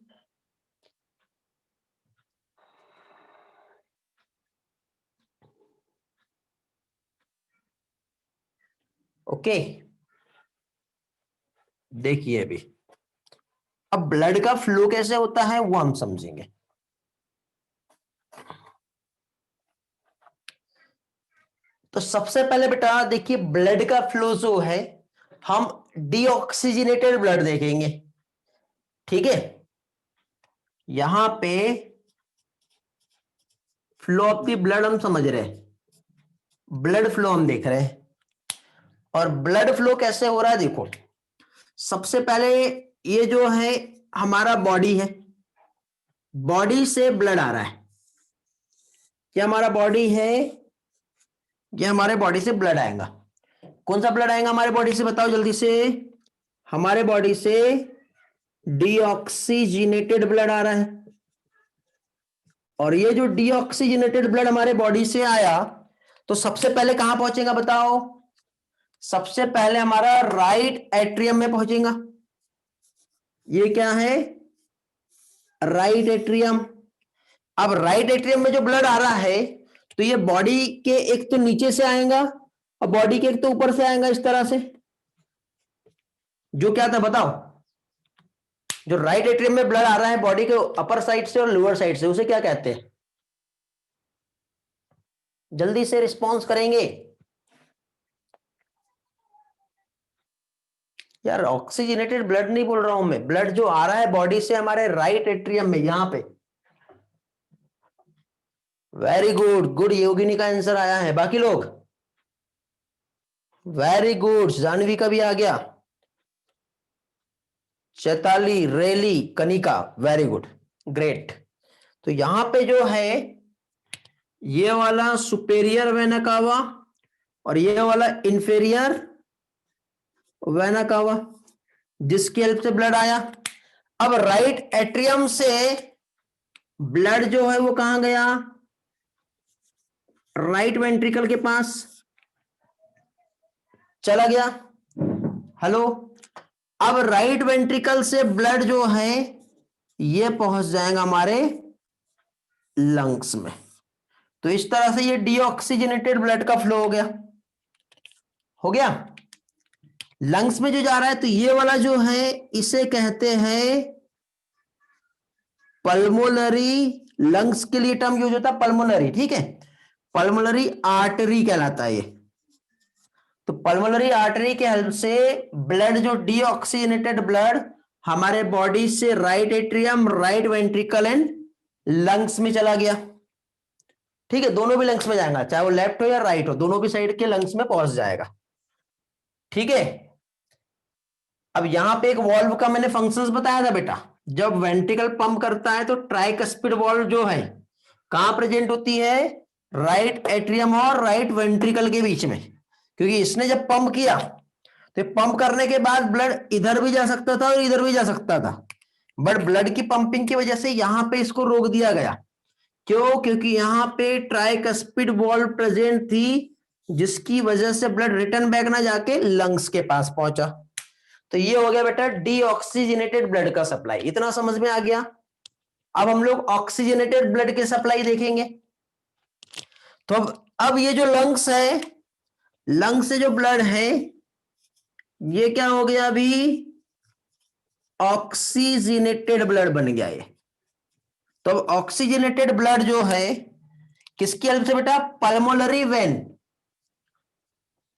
ओके, देखिए अभी अब ब्लड का फ्लो कैसे होता है वो हम समझेंगे। तो सबसे पहले बेटा देखिए ब्लड का फ्लो जो है हम डीऑक्सीजनेटेड ब्लड देखेंगे, ठीक है। यहां पे फ्लो ऑफ द ब्लड हम समझ रहे हैं, ब्लड फ्लो हम देख रहे हैं। और ब्लड फ्लो कैसे हो रहा है देखो, सबसे पहले ये जो है हमारा बॉडी है, बॉडी से ब्लड आ रहा है। क्या हमारा बॉडी है, ये हमारे बॉडी से ब्लड आएगा। कौन सा ब्लड आएगा हमारे बॉडी से बताओ जल्दी से। हमारे बॉडी से डीऑक्सीजनेटेड ब्लड आ रहा है। और ये जो डीऑक्सीजनेटेड ब्लड हमारे बॉडी से आया तो सबसे पहले कहां पहुंचेगा बताओ। सबसे पहले हमारा राइट एट्रियम में पहुंचेगा। ये क्या है, राइट एट्रियम। अब राइट एट्रियम में जो ब्लड आ रहा है तो ये बॉडी के एक तो नीचे से आएगा और बॉडी के एक तो ऊपर से आएगा, इस तरह से। जो क्या था बताओ, जो राइट एट्रियम में ब्लड आ रहा है बॉडी के अपर साइड से और लोअर साइड से, उसे क्या कहते हैं। जल्दी से रिस्पॉन्स करेंगे यार। ऑक्सीजनेटेड ब्लड नहीं बोल रहा हूं मैं, ब्लड जो आ रहा है बॉडी से हमारे राइट एट्रियम में, यहां पे। वेरी गुड, गुड, योगिनी का आंसर आया है। बाकी लोग वेरी गुड, जानवी का भी आ गया, चैताली, रेली, कनिका, वेरी गुड, ग्रेट। तो यहां पे जो है ये वाला सुपेरियर वेना कावा और ये वाला इंफेरियर वेना कावा, जिसकी हेल्प से ब्लड आया। अब राइट एट्रियम से ब्लड जो है वो कहां गया, राइट वेंट्रिकल के पास चला गया। हेलो, अब राइट वेंट्रिकल से ब्लड जो है ये पहुंच जाएगा हमारे लंग्स में। तो इस तरह से ये डीऑक्सीजनेटेड ब्लड का फ्लो हो गया। लंग्स में जो जा रहा है तो ये वाला जो है इसे कहते हैं पल्मोनरी। लंग्स के लिए टर्म यूज होता है पल्मोनरी, ठीक है। पल्मोनरी आर्टरी कहलाता है ये। तो पल्मोनरी आर्टरी के हेल्प से ब्लड, जो डीऑक्सीजनेटेड ब्लड हमारे बॉडी से right atrium, right ventricle and lungs में चला गया, ठीक है। दोनों भी लंग्स में जाएगा, चाहे वो लेफ्ट हो या राइट हो, दोनों भी साइड के लंग्स में पहुंच जाएगा, ठीक है। अब यहां पे एक वॉल्व का मैंने फंक्शंस बताया था बेटा। जब वेंट्रिकल पंप करता है तो ट्राइकस्पिड वॉल्व जो है कहां प्रेजेंट होती है, राइट एट्रियम और राइट वेंट्रिकल के बीच में। क्योंकि इसने जब पंप किया तो पंप करने के बाद ब्लड इधर भी जा सकता था और इधर भी जा सकता था, बट ब्लड की पंपिंग की वजह से यहां पे इसको रोक दिया गया। क्यों, क्योंकि यहां पे ट्राइकस्पिड वॉल्व प्रेजेंट थी, जिसकी वजह से ब्लड रिटर्न बैक ना जाके लंग्स के पास पहुंचा। तो ये हो गया बेटा डीऑक्सीजनेटेड ब्लड का सप्लाई। इतना समझ में आ गया। अब हम लोग ऑक्सीजनेटेड ब्लड के सप्लाई देखेंगे। तो अब ये जो लंग्स है, लंग्स से जो ब्लड है ये क्या हो गया, अभी ऑक्सीजनेटेड ब्लड बन गया ये। तो अब ऑक्सीजनेटेड ब्लड जो है किसकी हेल्प से बेटा, पल्मोनरी वेन।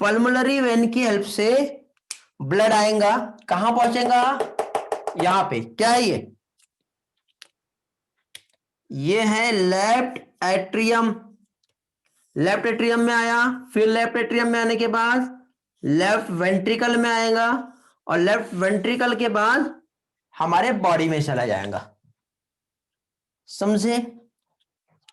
पल्मोनरी वेन की हेल्प से ब्लड आएगा, कहां पहुंचेगा, यहां पे। क्या है ये है लेफ्ट एट्रियम। लेफ्ट एट्रियम में आया, फिर लेफ्ट एट्रियम में आने के बाद लेफ्ट वेंट्रिकल में आएगा और लेफ्ट वेंट्रिकल के बाद हमारे बॉडी में चला जाएगा, समझे।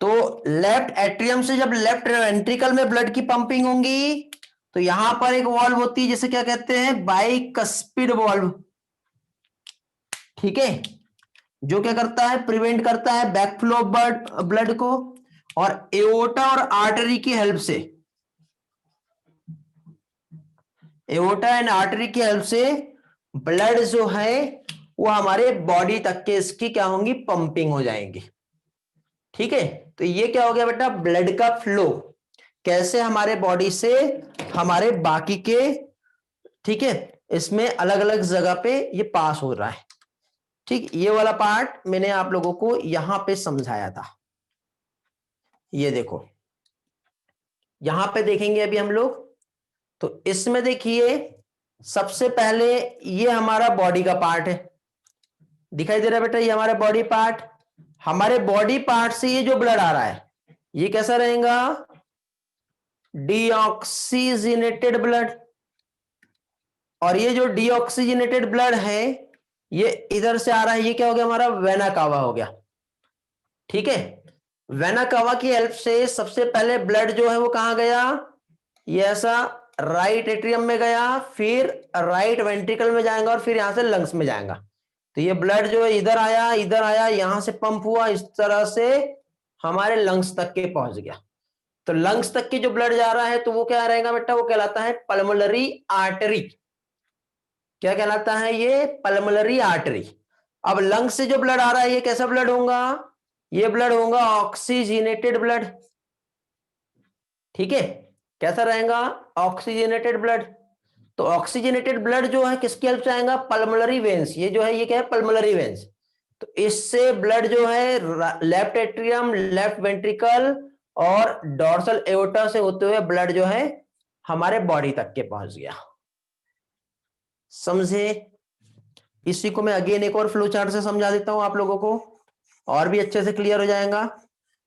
तो लेफ्ट एट्रियम से जब लेफ्ट वेंट्रिकल में ब्लड की पंपिंग होगी तो यहां पर एक वॉल्व होती है जिसे क्या कहते हैं, बाइकस्पिड वॉल्व, ठीक है। जो क्या करता है, प्रिवेंट करता है बैकफ्लो ऑफ ब्लड को। और एओर्टा और आर्टरी की हेल्प से, एओर्टा एंड आर्टरी की हेल्प से ब्लड जो है वो हमारे बॉडी तक के इसकी क्या होंगी, पंपिंग हो जाएंगी, ठीक है। तो ये क्या हो गया बेटा, ब्लड का फ्लो कैसे हमारे बॉडी से हमारे बाकी के, ठीक है, इसमें अलग अलग जगह पे ये पास हो रहा है, ठीक। ये वाला पार्ट मैंने आप लोगों को यहां पे समझाया था। ये देखो, यहां पे देखेंगे अभी हम लोग। तो इसमें देखिए सबसे पहले ये हमारा बॉडी का पार्ट है, दिखाई दे रहा है बेटा, ये हमारा बॉडी पार्ट। हमारे बॉडी पार्ट से ये जो ब्लड आ रहा है ये कैसा रहेगा, डीऑक्सीजनेटेड ब्लड। और ये जो डीऑक्सीजनेटेड ब्लड है ये इधर से आ रहा है, ये क्या हो गया हमारा, वेना कावा हो गया। ठीक है, वेना कावा की हेल्प से सबसे पहले ब्लड जो है वो कहां गया, ये ऐसा राइट एट्रियम में गया, फिर राइट वेंट्रिकल में जाएगा और फिर यहां से लंग्स में जाएगा। तो ये ब्लड जो है इधर आया, यहां से पंप हुआ, इस तरह से हमारे लंग्स तक के पहुंच गया। तो लंग्स तक की जो ब्लड जा रहा है तो वो क्या रहेगा बेटा, वो कहलाता है पल्मोनरी आर्टरी। क्या कहलाता है ये, पल्मोनरी आर्टरी। अब लंग्स से जो ब्लड आ रहा है ये कैसा ब्लड होगा, ये ब्लड होगा ऑक्सीजनेटेड ब्लड। ठीक है, कैसा रहेगा, ऑक्सीजनेटेड ब्लड। तो ऑक्सीजनेटेड ब्लड जो है किसकी हेल्प से आएगा, पल्मोनरी वेन्स। ये जो है ये क्या है, पल्मोनरी वेन्स। तो इससे ब्लड जो है लेफ्ट एट्रियम, लेफ्ट वेंट्रिकल और डोर्सल एओर्टा से होते हुए ब्लड जो है हमारे बॉडी तक के पहुंच गया। समझे, इसी को मैं अगेन एक और फ्लो चार्ट से समझा देता हूं आप लोगों को, और भी अच्छे से क्लियर हो जाएगा।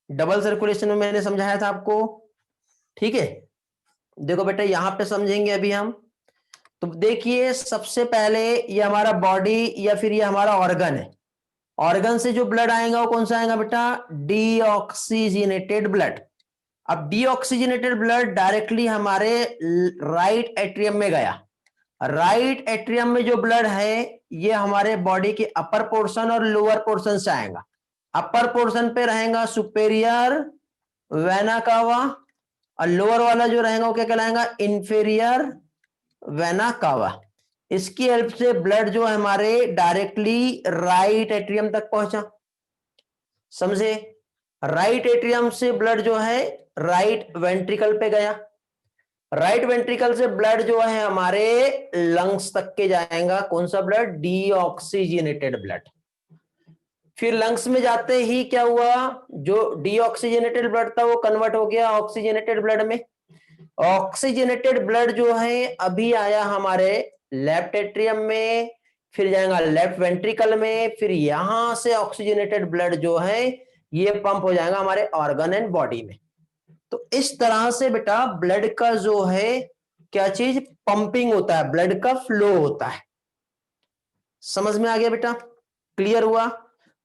डबल सर्कुलेशन में मैंने समझाया था आपको। ठीक है, देखो बेटा यहां पे समझेंगे अभी हम। तो देखिए सबसे पहले ये हमारा बॉडी या फिर ये हमारा ऑर्गन है। ऑर्गन से जो ब्लड आएगा वो कौन सा आएगा बेटा, डीऑक्सीजनेटेड ब्लड। अब डीऑक्सीजनेटेड ब्लड डायरेक्टली हमारे राइट एट्रियम में गया। राइट एट्रियम में जो ब्लड है ये हमारे बॉडी के अपर पोर्शन और लोअर पोर्शन से आएगा। अपर पोर्शन पे रहेगा सुपेरियर वेना कावा और लोअर वाला जो रहेगा वो क्या कहलाएगा, इंफीरियर वेना कावा। इसकी हेल्प से ब्लड जो है हमारे डायरेक्टली राइट एट्रियम तक पहुंचा। समझे, राइट एट्रियम से ब्लड जो है राइट वेंट्रिकल पे गया। राइट वेंट्रिकल से ब्लड जो है हमारे लंग्स तक के जाएगा। कौन सा ब्लड, डीऑक्सीजनेटेड ब्लड। फिर लंग्स में जाते ही क्या हुआ, जो डीऑक्सीजनेटेड ब्लड था वो कन्वर्ट हो गया ऑक्सीजनेटेड ब्लड में। ऑक्सीजनेटेड ब्लड जो है अभी आया हमारे लेफ्ट एट्रियम में, फिर जाएगा लेफ्ट वेंट्रिकल में, फिर यहां से ऑक्सीजनेटेड ब्लड जो है ये पंप हो जाएगा हमारे ऑर्गन एंड बॉडी में। तो इस तरह से बेटा ब्लड का जो है क्या चीज, पंपिंग होता है, ब्लड का फ्लो होता है। समझ में आ गया बेटा, क्लियर हुआ।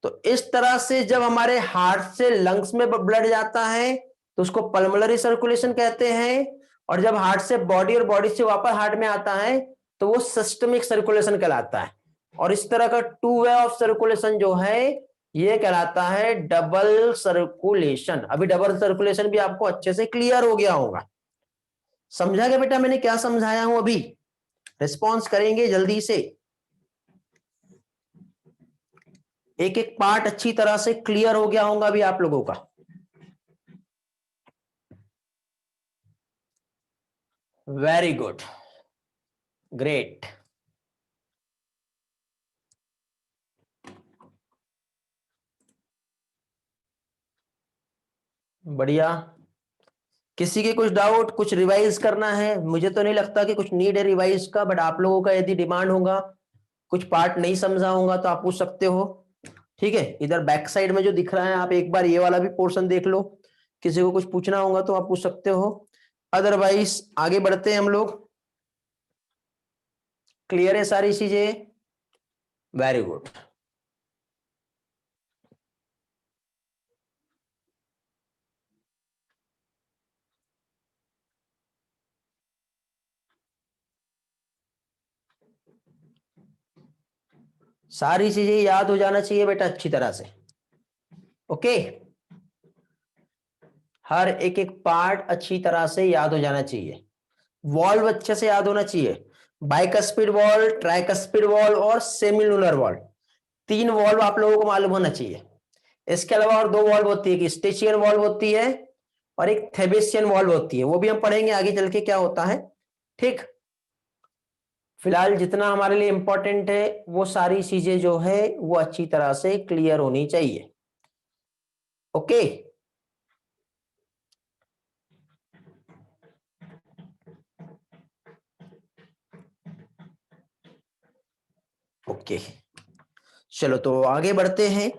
तो इस तरह से जब हमारे हार्ट से लंग्स में ब्लड जाता है तो उसको पल्मोनरी सर्कुलेशन कहते हैं, और जब हार्ट से बॉडी और बॉडी से वापस हार्ट में आता है तो वो सिस्टमिक सर्कुलेशन कहलाता है। और इस तरह का टू वे ऑफ सर्कुलेशन जो है ये कहलाता है डबल सर्कुलेशन। अभी डबल सर्कुलेशन भी आपको अच्छे से क्लियर हो गया होगा। समझा गया बेटा मैंने क्या समझाया हूं, अभी रिस्पॉन्स करेंगे जल्दी से। एक एक पार्ट अच्छी तरह से क्लियर हो गया होगा अभी आप लोगों का। Very good, great. बढ़िया, किसी के कुछ डाउट, कुछ रिवाइज करना है? मुझे तो नहीं लगता कि कुछ नीड है रिवाइज का, बट आप लोगों का यदि डिमांड होगा, कुछ पार्ट नहीं समझा होगा तो आप पूछ सकते हो। ठीक है, इधर बैक साइड में जो दिख रहा है आप एक बार ये वाला भी पोर्शन देख लो, किसी को कुछ पूछना होगा तो आप पूछ सकते हो। अदरवाइज आगे बढ़ते हैं हम लोग। क्लियर है सारी चीजें, वेरी गुड। सारी चीजें याद हो जाना चाहिए बेटा अच्छी तरह से। ओके, हर एक एक पार्ट अच्छी तरह से याद हो जाना चाहिए। वॉल्व अच्छे से याद होना चाहिए, बाइकस्पिड वॉल्व, ट्राइकस्पिड वॉल्व और सेमिलुनर वॉल्व, 3 वॉल्व आप लोगों को मालूम होना चाहिए। इसके अलावा और 2 वॉल्व होती है, एक स्टेचियन वॉल्व होती है और एक थेबेसियन वॉल्व होती है, वो भी हम पढ़ेंगे आगे चल के क्या होता है। ठीक, फिलहाल जितना हमारे लिए इंपॉर्टेंट है वो सारी चीजें जो है वो अच्छी तरह से क्लियर होनी चाहिए। ओके, ओके, चलो तो आगे बढ़ते हैं।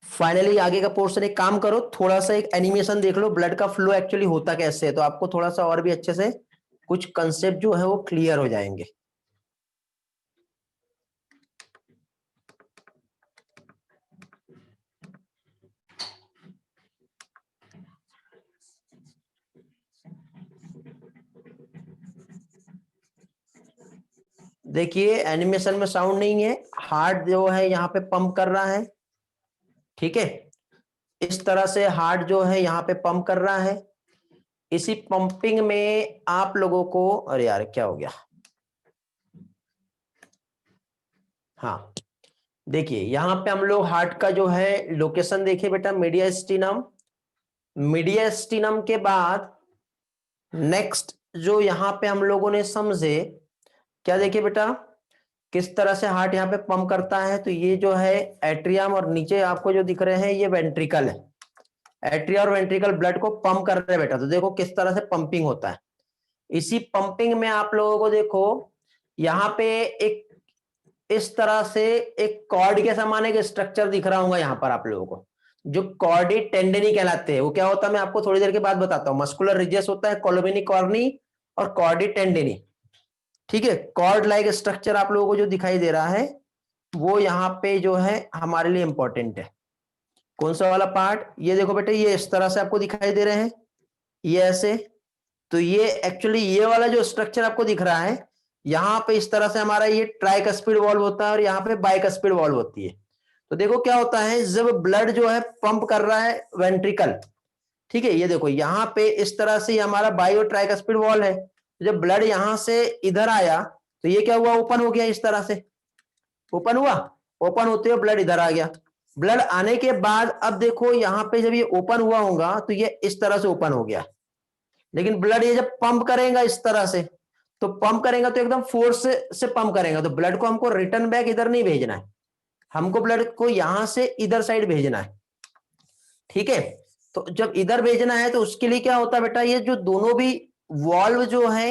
फाइनली आगे का पोर्शन, एक काम करो, थोड़ा सा एक एनिमेशन देख लो, ब्लड का फ्लो एक्चुअली होता कैसे है, तो आपको थोड़ा सा और भी अच्छे से कुछ कंसेप्ट जो है वो क्लियर हो जाएंगे। देखिए एनिमेशन में साउंड नहीं है, हार्ट जो है यहाँ पे पंप कर रहा है, ठीक है, इस तरह से हार्ट जो है यहाँ पे पंप कर रहा है। इसी पंपिंग में आप लोगों को, अरे यार क्या हो गया, हाँ देखिए यहाँ पे हम लोग हार्ट का जो है लोकेशन देखिए बेटा, मीडियास्टिनम, मीडियास्टिनम के बाद नेक्स्ट जो यहाँ पे हम लोगों ने समझे क्या, देखिए बेटा किस तरह से हार्ट यहाँ पे पंप करता है, तो ये जो है एट्रियम और नीचे आपको जो दिख रहे हैं ये वेंट्रिकल है, एट्रिया और वेंट्रिकल ब्लड को पंप कर रहे हैं बेटा, तो देखो किस तरह से पंपिंग होता है। इसी पंपिंग में आप लोगों को देखो यहाँ पे एक इस तरह से एक कॉर्ड के समान एक स्ट्रक्चर दिख रहा होगा यहाँ पर आप लोगों को, जो कॉर्डी टेंडेनी कहलाते हैं। वो क्या होता है मैं आपको थोड़ी देर के बाद बताता हूँ। मस्कुलर रिजेस होता है, कोलोमिनी कॉर्नी और कॉर्डी टेंडेनी, ठीक है। कॉर्ड लाइक स्ट्रक्चर आप लोगों को जो दिखाई दे रहा है वो यहाँ पे जो है हमारे लिए इंपॉर्टेंट है। कौन सा वाला पार्ट, ये देखो बेटे, ये इस तरह से आपको दिखाई दे रहे हैं, ये ऐसे, तो ये एक्चुअली ये वाला जो स्ट्रक्चर आपको दिख रहा है यहाँ पे इस तरह से हमारा ये ट्राइकस्पिड वॉल्व होता है और यहाँ पे बाइकस्पिड वॉल्व होती है। तो देखो क्या होता है जब ब्लड जो है पंप कर रहा है वेंट्रिकल, ठीक है, ये देखो यहाँ पे इस तरह से हमारा बायो ट्राइकस्पिड वॉल्व है, जब ब्लड यहां से इधर आया तो ये क्या हुआ, ओपन हो गया, इस तरह से ओपन हुआ, ओपन होते हुए ब्लड इधर आ गया। ब्लड आने के बाद अब देखो यहाँ पे जब ये ओपन हुआ होगा तो ये इस तरह से ओपन हो गया, लेकिन ब्लड ये जब पंप करेगा इस तरह से, तो पंप करेगा तो एकदम फोर्स से पंप करेगा, तो ब्लड को हमको रिटर्न बैक इधर नहीं भेजना है, हमको ब्लड को यहां से इधर साइड भेजना है, ठीक है। तो जब इधर भेजना है तो उसके लिए क्या होता है बेटा, ये जो दोनों भी वॉल्व जो है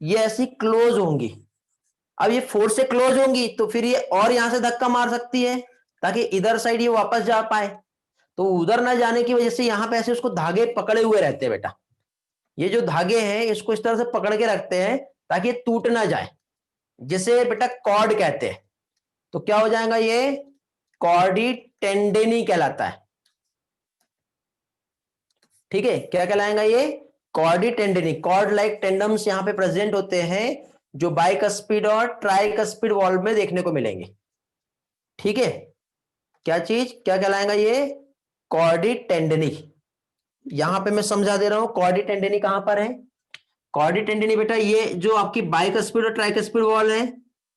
ये ऐसी क्लोज होंगी। अब ये फोर्स से क्लोज होंगी तो फिर ये और यहां से धक्का मार सकती है ताकि इधर साइड ये वापस जा पाए, तो उधर ना जाने की वजह से यहां पे ऐसे उसको धागे पकड़े हुए रहते हैं बेटा। ये जो धागे हैं इसको इस तरह से पकड़ के रखते हैं ताकि ये टूट ना जाए, जिसे बेटा कॉर्ड कहते हैं। तो क्या हो जाएगा, ये कॉर्डी टेंडेनी कहलाता है, ठीक है। क्या कहलाएगा ये, कॉर्डी टेंडेनी। कॉर्ड लाइक टेंडम्स यहाँ पे प्रेजेंट होते हैं जो बाइकस्पिड और ट्राइकस्पिड वॉल्व में देखने को मिलेंगे, ठीक है। क्या चीज, क्या कहलाएगा ये, कॉर्डी टेंडेनी। यहां पे मैं समझा दे रहा हूं कॉर्डी टेंडेनी कहां पर है। कॉर्डी टेंडेनी बेटा ये जो आपकी बाइकस्पिड और ट्राइकस्पिड वॉल्व है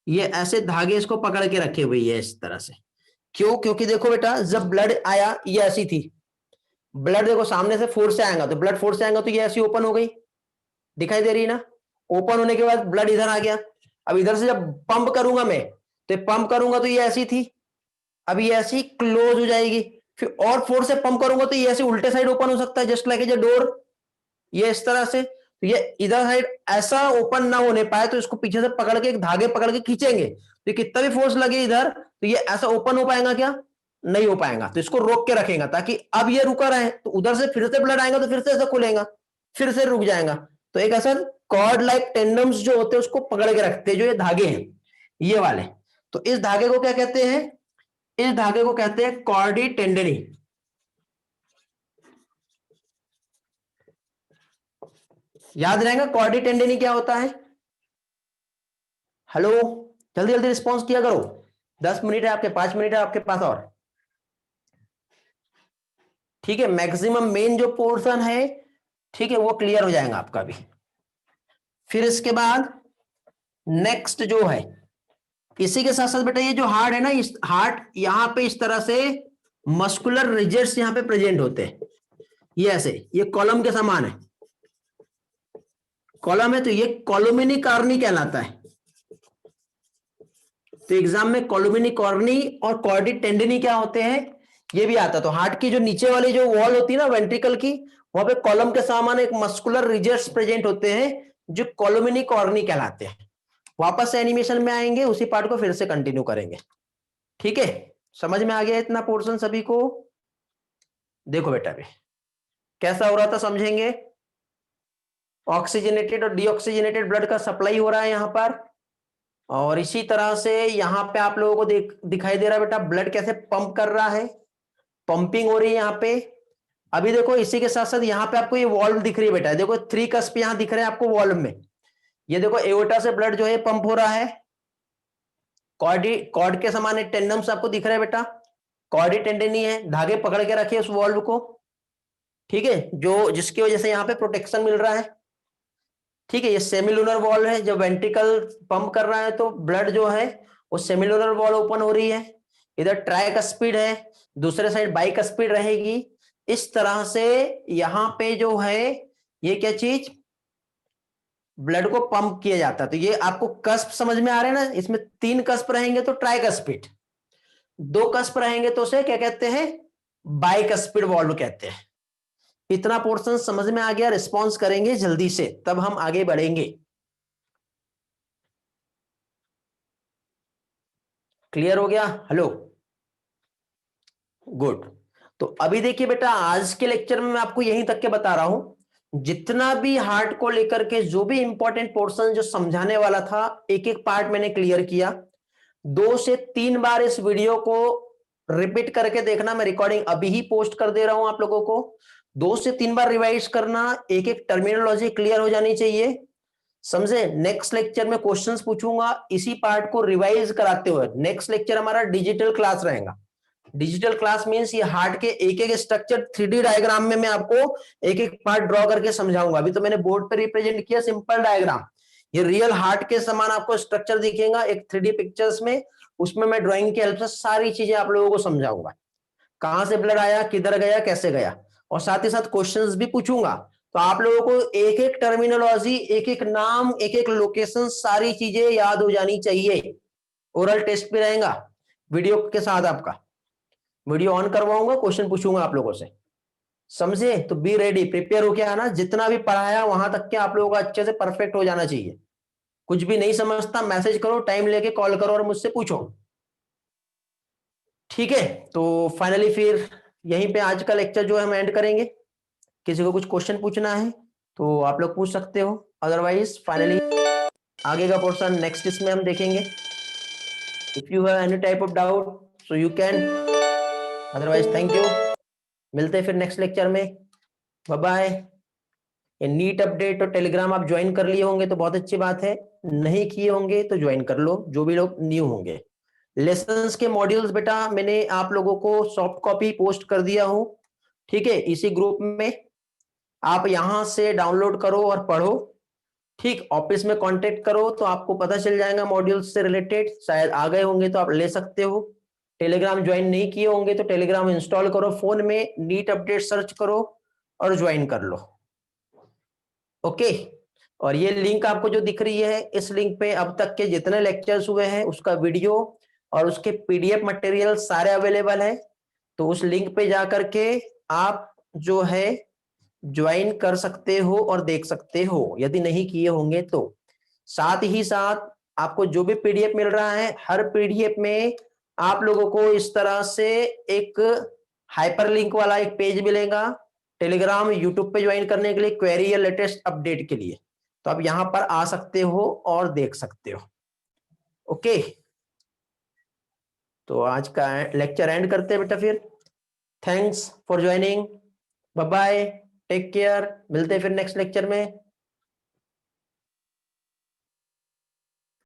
ये ऐसे धागे इसको पकड़ के रखे हुए है इस तरह से। क्यों, क्योंकि देखो बेटा जब ब्लड आया ये ऐसी थी, ब्लड देखो सामने से फोर्स से आएगा तो ब्लड फोर्स से आएगा तो ये ऐसी ओपन हो गई, दिखाई दे रही ना। ओपन होने के बाद ब्लड इधर आ गया, अब इधर से जब पंप करूंगा मैं तो पंप करूंगा तो ये ऐसी थी, अब ये ऐसी क्लोज हो जाएगी, फिर और फोर्स से पंप करूंगा तो ये ऐसे उल्टे साइड ओपन हो सकता है, जस्ट लाइक ए डोर, ये इस तरह से। तो ये इधर साइड ऐसा ओपन ना होने पाए तो इसको पीछे से पकड़ के एक धागे पकड़ के खींचेंगे तो कितना भी फोर्स लगे इधर तो ये ऐसा ओपन हो पाएगा क्या, नहीं हो पाएगा। तो इसको रोक के रखेगा ताकि अब ये रुका रहे, तो उधर से फिर से ब्लड आएगा तो फिर से ऐसा खुलेगा, फिर से रुक जाएगा। तो एक ऐसा कॉर्ड लाइक टेंडम्स जो होते हैं उसको पकड़ के रखते हैं, जो ये धागे हैं ये वाले। तो इस धागे को क्या कहते हैं, इस धागे को कहते हैं कॉर्डी टेंडेनी। याद रहेगा कॉर्डी टेंडेनी क्या होता है। हेलो, जल्दी जल्दी रिस्पॉन्स किया करो, 10 मिनट है आपके, 5 मिनट है आपके पास और, ठीक है। मैक्सिमम मेन जो पोर्शन है, ठीक है, वो क्लियर हो जाएगा आपका भी। फिर इसके बाद नेक्स्ट जो है, इसी के साथ साथ बेटा ये जो हार्ट है ना, इस हार्ट यहां पे इस तरह से मस्कुलर रिजेट्स यहां पे प्रेजेंट होते हैं, ये ऐसे, ये कॉलम के समान है, कॉलम है तो ये कोलोमिनी कॉर्नी कहलाता है। तो एग्जाम में कोलोमिनी कॉर्नी और कॉर्डी टेंडेनी क्या होते हैं ये भी आता है। तो हार्ट की जो नीचे वाली जो वॉल होती है ना वेंट्रिकल की, वहां पे कॉलम के समान एक मस्कुलर रिजेट्स प्रेजेंट होते हैं जो कोलोमिनी कॉर्नी कहलाते हैं। वापस से एनिमेशन में आएंगे, उसी पार्ट को फिर से कंटिन्यू करेंगे। ठीक है, समझ में आ गया इतना पोर्शन सभी को? देखो बेटा अभी कैसा हो रहा था समझेंगे। ऑक्सीजनेटेड और डीऑक्सीजनेटेड ब्लड का सप्लाई हो रहा है यहां पर, और इसी तरह से यहां पे आप लोगों को दिखाई दे रहा है बेटा ब्लड कैसे पंप कर रहा है, पंपिंग हो रही है यहां पे। अभी देखो इसी के साथ साथ यहां पे आपको ये वॉल्व दिख रही है बेटा, देखो 3 कस्प यहां दिख रहे हैं आपको वॉल्व में। ये देखो एओर्टा से ब्लड जो है पंप हो रहा है, कॉर्ड के समान टेंडम्स आपको दिख रहा है बेटा, कॉर्डी टेंडनी है, धागे पकड़ के रखिए उस वॉल्व को। ठीक है, जो जिसकी वजह से यहां पे प्रोटेक्शन मिल रहा है। ठीक है, ये सेमिलुनर वॉल्व है, जब वेंट्रिकल पंप कर रहा है तो ब्लड जो है वो सेमिलुनर वॉल्व ओपन हो रही है। इधर ट्राइक स्पीड है, दूसरे साइड बाइक स्पीड रहेगी। इस तरह से यहां पे जो है ये क्या चीज ब्लड को पंप किया जाता है। तो ये आपको कस्प समझ में आ रहे हैं ना, इसमें 3 कस्प रहेंगे तो ट्राइक स्पीड, 2 कस्प रहेंगे तो उसे क्या कहते हैं, बाइक स्पीड वॉल्व कहते हैं। इतना पोर्शन समझ में आ गया, रिस्पॉन्स करेंगे जल्दी से तब हम आगे बढ़ेंगे। क्लियर हो गया? Hello, good. तो अभी देखिए बेटा आज के लेक्चर में मैं आपको यहीं तक के बता रहा हूं, जितना भी हार्ट को लेकर के जो भी इंपॉर्टेंट पोर्शन जो समझाने वाला था एक एक पार्ट मैंने क्लियर किया। 2 से 3 बार इस वीडियो को रिपीट करके देखना, मैं रिकॉर्डिंग अभी ही पोस्ट कर दे रहा हूं आप लोगों को। 2 से 3 बार रिवाइज करना, एक एक टर्मिनोलॉजी क्लियर हो जानी चाहिए, समझे। नेक्स्ट लेक्चर में क्वेश्चंस पूछूंगा इसी पार्ट को रिवाइज कराते हुए। नेक्स्ट लेक्चर हमारा डिजिटल क्लास रहेगा। डिजिटल क्लास मींस ये हार्ट के एक एक स्ट्रक्चर 3D डायग्राम में मैं आपको एक एक पार्ट ड्रॉ करके समझाऊंगा। अभी तो मैंने बोर्ड पर रिप्रेजेंट किया सिंपल डायग्राम, ये रियल हार्ट के समान आपको स्ट्रक्चर दिखेगा एक 3D पिक्चर्स में, उसमें मैं ड्राइंग की हेल्प से सारी चीजें आप लोगों को समझाऊंगा, कहां से ब्लड आया, किधर गया, कैसे गया, और साथ ही साथ क्वेश्चंस भी पूछूंगा। तो आप लोगों को एक एक टर्मिनोलॉजी, एक एक नाम, एक एक लोकेशन, सारी चीजें याद हो जानी चाहिए। ओरल टेस्ट भी रहेगा वीडियो के साथ, आपका वीडियो ऑन करवाऊंगा, क्वेश्चन पूछूंगा आप लोगों से, समझे। तो बी रेडी, प्रिपेयर होके आना, जितना भी पढ़ाया वहां तक के आप लोगों का अच्छे से परफेक्ट हो जाना चाहिए। कुछ भी नहीं समझता मैसेज करो, टाइम लेके कॉल करो और मुझसे पूछो। ठीक है, तो फाइनली फिर यहीं पे आज का लेक्चर जो है हम एंड करेंगे। किसी को कुछ क्वेश्चन पूछना है तो आप लोग पूछ सकते हो, अदरवाइज फाइनली आगे का पोर्शन नेक्स्ट इसमें हम देखेंगे। If you have any type of doubt so you can, otherwise thank you. मिलते हैं फिर नेक्स्ट लेक्चर में, बाय बाय। ये नीट अपडेट और टेलीग्राम आप ज्वाइन कर लिए होंगे तो बहुत अच्छी बात है, नहीं किए होंगे तो ज्वाइन कर लो, जो भी लोग न्यू होंगे। लेसन्स के मॉड्यूल्स बेटा मैंने आप लोगों को सॉफ्ट कॉपी पोस्ट कर दिया हूं, ठीक है, इसी ग्रुप में आप यहां से डाउनलोड करो और पढ़ो। ठीक, ऑफिस में कांटेक्ट करो तो आपको पता चल जाएगा मॉड्यूल्स से रिलेटेड, शायद आ गए होंगे तो आप ले सकते हो। टेलीग्राम ज्वाइन नहीं किए होंगे तो टेलीग्राम इंस्टॉल करो फोन में, नीट अपडेट सर्च करो और ज्वाइन कर लो। ओके, और ये लिंक आपको जो दिख रही है, इस लिंक पे अब तक के जितने लेक्चर्स हुए हैं उसका वीडियो और उसके पीडीएफ मटेरियल सारे अवेलेबल है। तो उस लिंक पे जा करके आप जो है ज्वाइन कर सकते हो और देख सकते हो यदि नहीं किए होंगे तो। साथ ही साथ आपको जो भी पीडीएफ मिल रहा है, हर पीडीएफ में आप लोगों को इस तरह से एक हाइपरलिंक वाला एक पेज मिलेगा टेलीग्राम यूट्यूब पे ज्वाइन करने के लिए, क्वेरी या लेटेस्ट अपडेट के लिए। तो आप यहां पर आ सकते हो और देख सकते हो। ओके, तो आज का लेक्चर एंड करते हैं बेटा फिर। Thanks for joining, bye bye, take care, मिलते हैं फिर नेक्स्ट लेक्चर में।